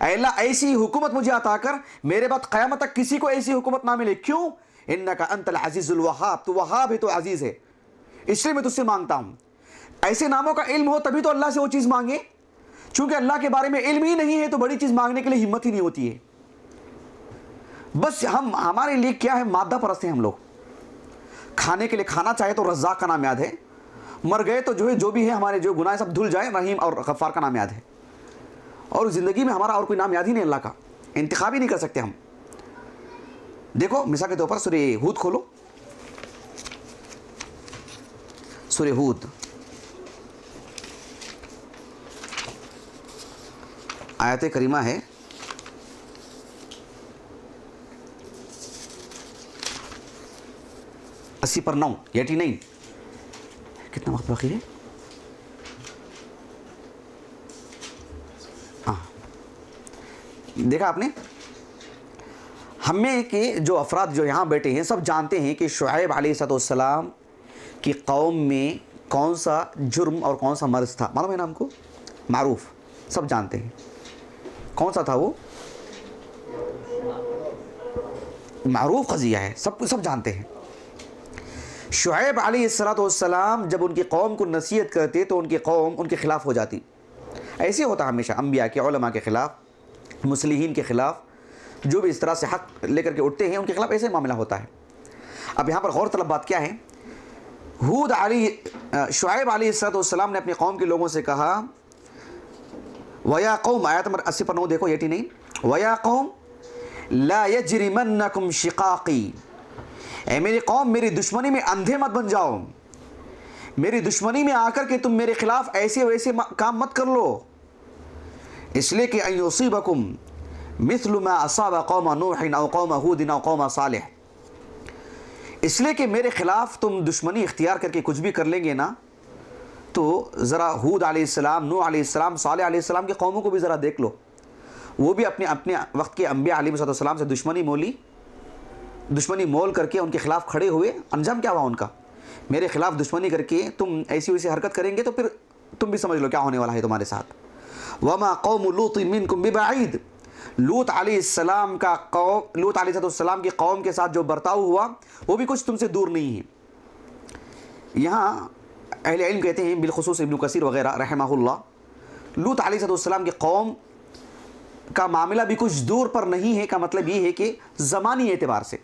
اے اللہ ایسی حکومت مجھے عطا کر میرے بعد قیامت تک کسی کو ایسی حکومت نہ ملے. کیوں؟ انک انت العزیز الوہاب، تو وہاب ہے، تو عزیز ہے، اس لیے میں تجھ سے مانگتا ہوں. ایسے ناموں کا علم ہو تبھی تو اللہ سے وہ چیز مانگے. چونکہ اللہ کے بارے میں علم ہی نہیں ہے تو بڑی چیز مانگنے کے لیے ہمت ہی نہیں ہوتی ہے. بس ہمارے لیے کیا ہے, مادہ پرست ہیں ہم لوگ. کھانے کے لیے کھانا چاہے تو رزاق کا نام یاد ہے, مر گئے تو جو بھی ہے ہمارے جو گناہ سب دھل جائے, رحیم اور غفار کا نام یاد ہے. اور زندگی میں ہمارا اور کوئی نام یاد ہی نہیں اللہ کا, انتخاب ہی نہیں کر سکتے ہم. دیکھو مثال کے طور پر سورہ ہود کھولو, سورہ ہود آیت کریمہ ہے 80/9 89. کتنا وقت باقی ہے؟ ہاں دیکھا آپ نے, ہمیں کہ جو افراد جو یہاں بیٹھے ہیں سب جانتے ہیں کہ شعیب علیہ السلام کی قوم میں کون سا جرم اور کون سا مرض تھا, معلوم ہے نا ہم کو, معروف, سب جانتے ہیں. کون سا تھا وہ؟ معروف قضیہ ہے, سب جانتے ہیں. شعیب علیہ السلام جب ان کی قوم کو نصیحت کرتے تو ان کی قوم ان کے خلاف ہو جاتی. ایسے ہوتا ہمیشہ انبیاء کے, علماء کے خلاف, مصلحین کے خلاف, جو بھی اس طرح سے حق لے کر کے اٹھتے ہیں ان کے خلاف ایسے معاملہ ہوتا ہے. اب یہاں پر غور طلب بات کیا ہے, شعیب علیہ السلام نے اپنی قوم کے لوگوں سے کہا, وَيَا قَوْمَ, آیت نمبر 80/9 دیکھو 89, وَيَا قَوْمَ لَا يَجْرِمَنَّكُمْ شِقَاقِي, اے میری قوم میری دشمنی میں اندھے مت بن جاؤ, میری دشمنی میں آ کر کے تم میرے خلاف ایسے ویسے کام مت کر لو, اس لیے کہ ان یصیبکم مثل ما اصاب قوم نوح او قوم ہود او قوم صالح, اس لیے کہ میرے خلاف تم دشمنی اختیار کر کے کچھ بھی کر لیں گے نا, تو ذرا ہود علیہ السلام, نوح علیہ السلام, صالح علیہ السلام کی قوموں کو بھی ذرا دیکھ لو. وہ بھی اپنے وقت کے انبیاء علیہ السلام سے دشمنی مول کر کے ان کے خلاف کھڑے ہوئے, انجام کیا ہوا ان کا, میرے خلاف دشمنی کر کے تم ایسی ویسی حرکت کریں گے تو پھر تم بھی سمجھ لو کیا ہونے والا ہے تمہارے ساتھ. وما قوم لوط منکم ببعید, لوط علیہ السلام کی قوم کے ساتھ جو برتاؤ ہوا وہ بھی کچھ تم سے دور نہیں ہے. یہاں اہل علم کہتے ہیں, بالخصوص ابن کثیر وغیرہ رحمہ اللہ, لوط علیہ السلام کی قوم کا معاملہ بھی کچھ دور پر نہیں ہے, کا مطلب یہ ہے کہ زمانی اعتبار سے,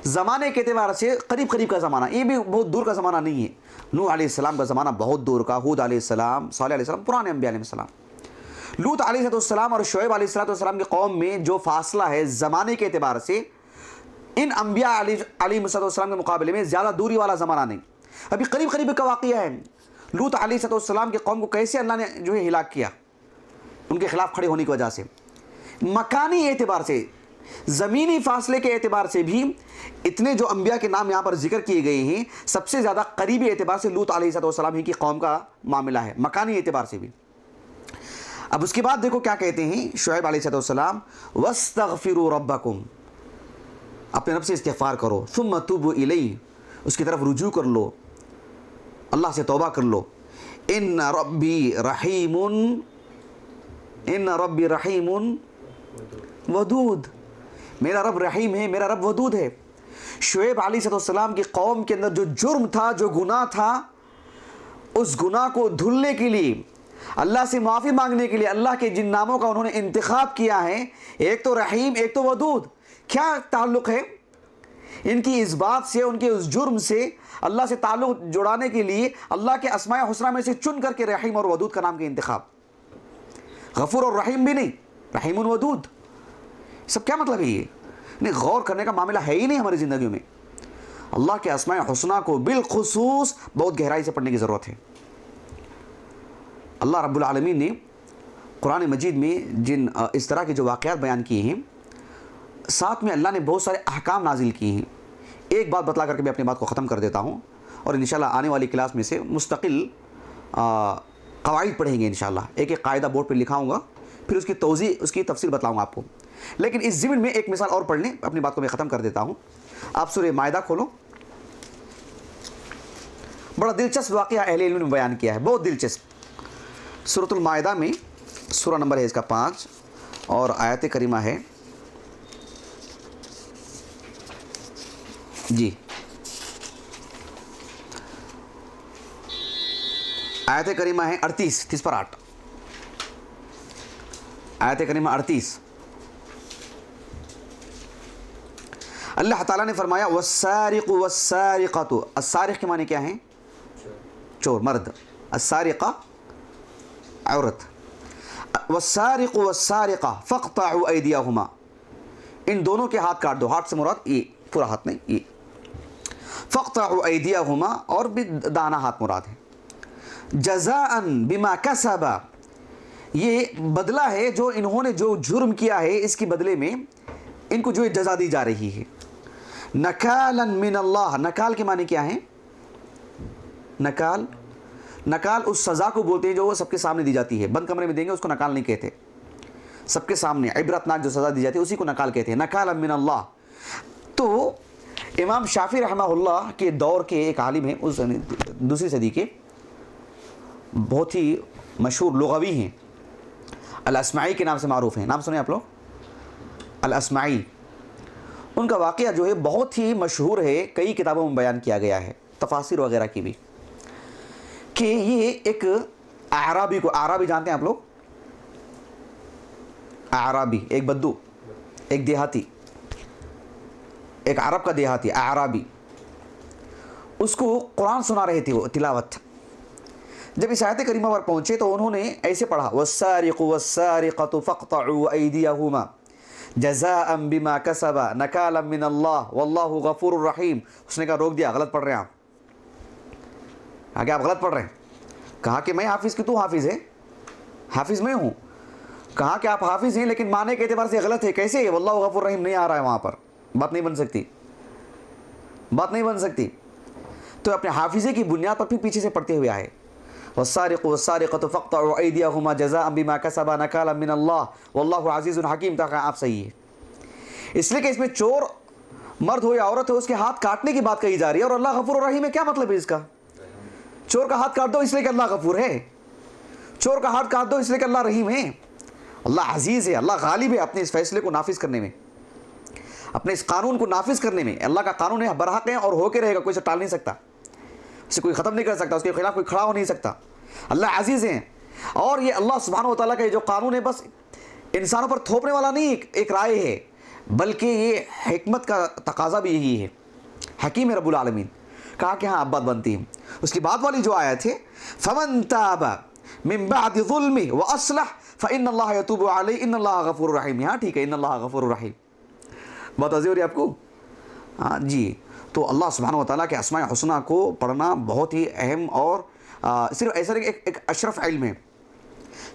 زمانے کے اعتبار سے قریب کا زمانہ, یہ بھی بہت دور کا زمانہ نہیں ہے. نوح علیہ السلام کا زمانہ بہت دور کا, ہود علیہ السلام, صالح علیہ السلام, پرانے انبیاء علیہ السلام. لوط علیہ السلام اور شعیب علیہ السلام کی قوم میں جو فاصلہ ہے زمانے کے اعتبار سے, ان انبیاء علیہ السلام کے مقابلے میں زیادہ دوری والا زمانہ نہیں. ابھی قریب کا واقعہ ہے. لوط علیہ السلام کی قوم کو کیسے اللہ نے جو ہے ہلاک کیا, ان کے خلاف کھڑے ہونے کی وجہ سے. مکانی اعتبار سے, زمینی فاصلے کے اعتبار سے بھی اتنے جو انبیاء کے نام یہاں پر ذکر کیے گئے ہیں, سب سے زیادہ قریبی اعتبار سے لوط علیہ السلام ہی کی قوم کا معاملہ ہے, مکانی اعتبار سے بھی. اب اس کے بعد دیکھو کیا کہتے ہیں شعیب علیہ السلام, وَاسْتَغْفِرُوا رَبَّكُمْ, اپنے رب سے استغفار کرو, ثُمَّ تُوبُوا إِلَيْهِ, اس کی طرف رجوع کر لو, اللہ سے توبہ کر لو. ان ربی رحیم ودود, میرا رب رحیم ہے, میرا رب ودود ہے. شعیب علیہ السلام کی قوم کے اندر جو جرم تھا, جو گناہ تھا, اس گناہ کو دھلنے کے لیے, اللہ سے معافی مانگنے کے لیے اللہ کے جن ناموں کا انہوں نے انتخاب کیا ہے, ایک تو رحیم ایک تو ودود. کیا تعلق ہے ان کی اس بات سے, ان کے اس جرم سے اللہ سے تعلق جڑانے کے لیے اللہ کے اسماء حسنہ میں سے چن کر کے رحیم اور ودود کا نام کا انتخاب. غفور اور رحیم بھی نہیں, رحیم اور ودود, سب کیا مطلب ہے یہ؟ نہیں, غور کرنے کا معاملہ ہے ہی نہیں ہماری زندگیوں میں. اللہ کے اسماء حسنہ کو بالخصوص بہت گہرائی سے پڑھنے کی ضرورت ہے. اللہ رب العالمین نے قرآن مجید میں جن اس طرح کے جو واقعات بیان کیے ہیں, ساتھ میں اللہ نے بہت سارے احکام نازل کیے ہیں. ایک بات بتلا کر کے میں اپنی بات کو ختم کر دیتا ہوں, اور انشاءاللہ آنے والی کلاس میں سے مستقل قواعد پڑھیں گے انشاءاللہ. ایک قاعدہ بورڈ پہ لکھاؤں گا, پھر اس کی توضیح, اس کی تفصیل بتلاؤں گا آپ کو. لیکن اس ضمن میں ایک مثال اور پڑھ لیں, اپنی بات کو میں ختم کر دیتا ہوں. آپ سورہ مائدہ کھولو, بڑا دلچسپ واقعہ اہل علم نے بیان کیا ہے, بہت دلچسپ. سورۃ المائدہ میں سورہ نمبر ہے اس کا 5 اور آیت کریمہ ہے جی آیت کریمہ ہے 38 30 پر 8. آیت کریمہ 38 اللہ تعالیٰ نے فرمایا والسارق والسارقۃ، السارق کے معنی کیا ہیں؟ چور، مرد، السارقہ عورت. والسارق والسارقہ فاقطعوا ایدیہما، ان دونوں کے ہاتھ کاٹ دو. ہاتھ سے مراد یہ پورا ہاتھ نہیں، یہ فاقطعوا ایدیہما، اور بھی دانا ہاتھ مراد ہے. جزاء بما کسبا، یہ بدلہ ہے جو انہوں نے جو جرم کیا ہے اس کی بدلے میں ان کو جو جزا دی جا رہی ہے. نکالا من اللہ، نکال کے معنی کیا ہے؟ نکال، نکال اس سزا کو بولتے ہیں جو وہ سب کے سامنے دی جاتی ہے. بند کمرے میں دیں گے اس کو نکال نہیں کہتے، سب کے سامنے عبرتناک جو سزا دی جاتی ہے اسی کو نکال کہتے ہیں. نکالا من اللہ. تو امام شافعی رحمہ اللہ کے دور کے ایک عالم ہیں، اس دوسری صدی کے، بہت ہی مشہور لغوی ہیں، الاسمعی کے نام سے معروف ہیں. نام سنیں آپ لوگ؟ الاسمعی. ان کا واقعہ جو ہے بہت ہی مشہور ہے، کئی کتابوں میں بیان کیا گیا ہے، تفاسیر وغیرہ کی بھی، کہ یہ ایک اعرابی کو، اعرابی جانتے ہیں آپ لوگ؟ اعرابی ایک بدو، ایک دیہاتی، ایک عرب کا دیہاتی اعرابی، اس کو قرآن سنا رہے تھے وہ تلاوت. جب اس آیت کریمہ پر پہنچے تو انہوں نے ایسے پڑھا والسارق والسارقۃ فاقطعوا ایدیہما جزاء بما کسبا نکالا من اللہ واللہ غفور الرحیم. اس نے کہا روک دیا، غلط پڑھ رہے ہیں آپ. آگے آپ غلط پڑھ رہے ہیں. کہا کہ میں حافظ کی، تو حافظ ہے؟ حافظ میں ہوں. کہا کہ آپ حافظ ہیں لیکن معنی کے اعتبار سے غلط ہے. کیسے ہے؟ واللہ غفور الرحیم نہیں آ رہا ہے وہاں پر، بات نہیں بن سکتی، بات نہیں بن سکتی. تو اپنے حافظے کی بنیاد پر پھر پیچھے سے پڑھتے ہوئے آئے والسارق والسارقۃ فاقطعوا ایدیہما جزاء بما کسبا نکالا من اللہ واللہ عزیز حکیم. تاکہ آپ صحیح ہے، اس لیے کہ اس میں چور مرد ہو یا عورت ہو اس کے ہاتھ کاٹنے کی بات کہی جا رہی ہے. اور اللہ غفور الرحیم ہے، کیا مطلب ہے اس کا؟ چور کا ہاتھ کاٹ دو اس لیے کہ اللہ غفور ہے، چور کا ہاتھ کاٹ دو اس لیے کہ اللہ رحیم ہے. اللہ عزیز ہے، اللہ غالب ہے اپنے اس فیصلے کو نافذ کرنے میں، اپنے اس قانون کو نافذ کرنے میں. اللہ کا قانون ہے، برحق ہے اور ہو کے رہے گا، کوئی اسے ٹال نہیں سکتا، اسے کوئی ختم نہیں کر سکتا، اس کے خلاف کوئی کھڑا ہو نہیں سکتا. اللہ عزیز ہیں. اور یہ اللہ سبحانہ و تعالیٰ کا یہ جو قانون ہے بس انسانوں پر تھوپنے والا نہیں ایک رائے ہے، بلکہ یہ حکمت کا تقاضا بھی یہی ہے. حکیم ہے رب العالمین. کہا کہ ہاں اب بات بنتی ہے. اس کی بعد والی جو آیت ہے فمن تاب من بعد ظلمه واصلح فان اللہ یتوب علیہ ان اللہ غفور رحیم. یہاں ٹھیک ہے، ان اللہ غفور رحیم. بات واضح ہو رہی ہے آپ کو؟ ہاں جی. تو اللہ سبحانہ و تعالیٰ کے اسماء حسنہ کو پڑھنا بہت ہی اہم اور صرف ایسا ایک اشرف علم ہے،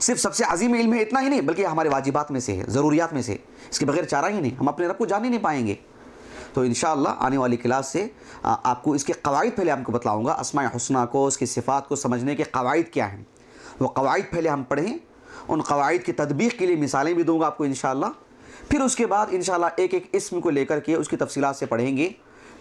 صرف سب سے عظیم علم ہے اتنا ہی نہیں، بلکہ ہمارے واجبات میں سے ہے، ضروریات میں سے. اس کے بغیر چارہ ہی نہیں، ہم اپنے رب کو جان ہی نہیں پائیں گے. تو انشاءاللہ آنے والی کلاس سے آپ کو اس کے قواعد پہلے آپ کو بتلاؤں گا. اسماء حسنہ کو، اس کی صفات کو سمجھنے کے قواعد کیا ہیں، وہ قواعد پہلے ہم پڑھیں. ان قواعد کی تطبیق کے لیے مثالیں بھی دوں گا آپ کو انشاءاللہ. پھر اس کے بعد انشاءاللہ ایک ایک اسم کو لے کر کے اس کی تفصیلات سے پڑھیں گے.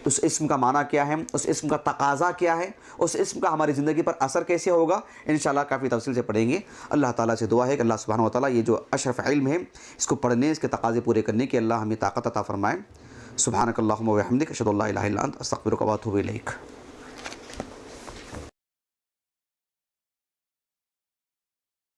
اس اسم کا معنی کیا ہے، اس اسم کا تقاضا کیا ہے، اس اسم کا ہماری زندگی پر اثر کیسے ہوگا، انشاءاللہ کافی تفصیل سے پڑھیں گے. اللہ تعالیٰ سے دعا ہے کہ اللہ سبحانہ و تعالیٰ یہ جو اشرف علم ہے اس کو پڑھنے، اس کے تقاضے پورے کرنے کے اللہ ہمیں طاقت عطا فرمائے. سبحانک اللہم و بحمدک اشہد ان لا الہ الا انت استغفرک و اتوب الیک.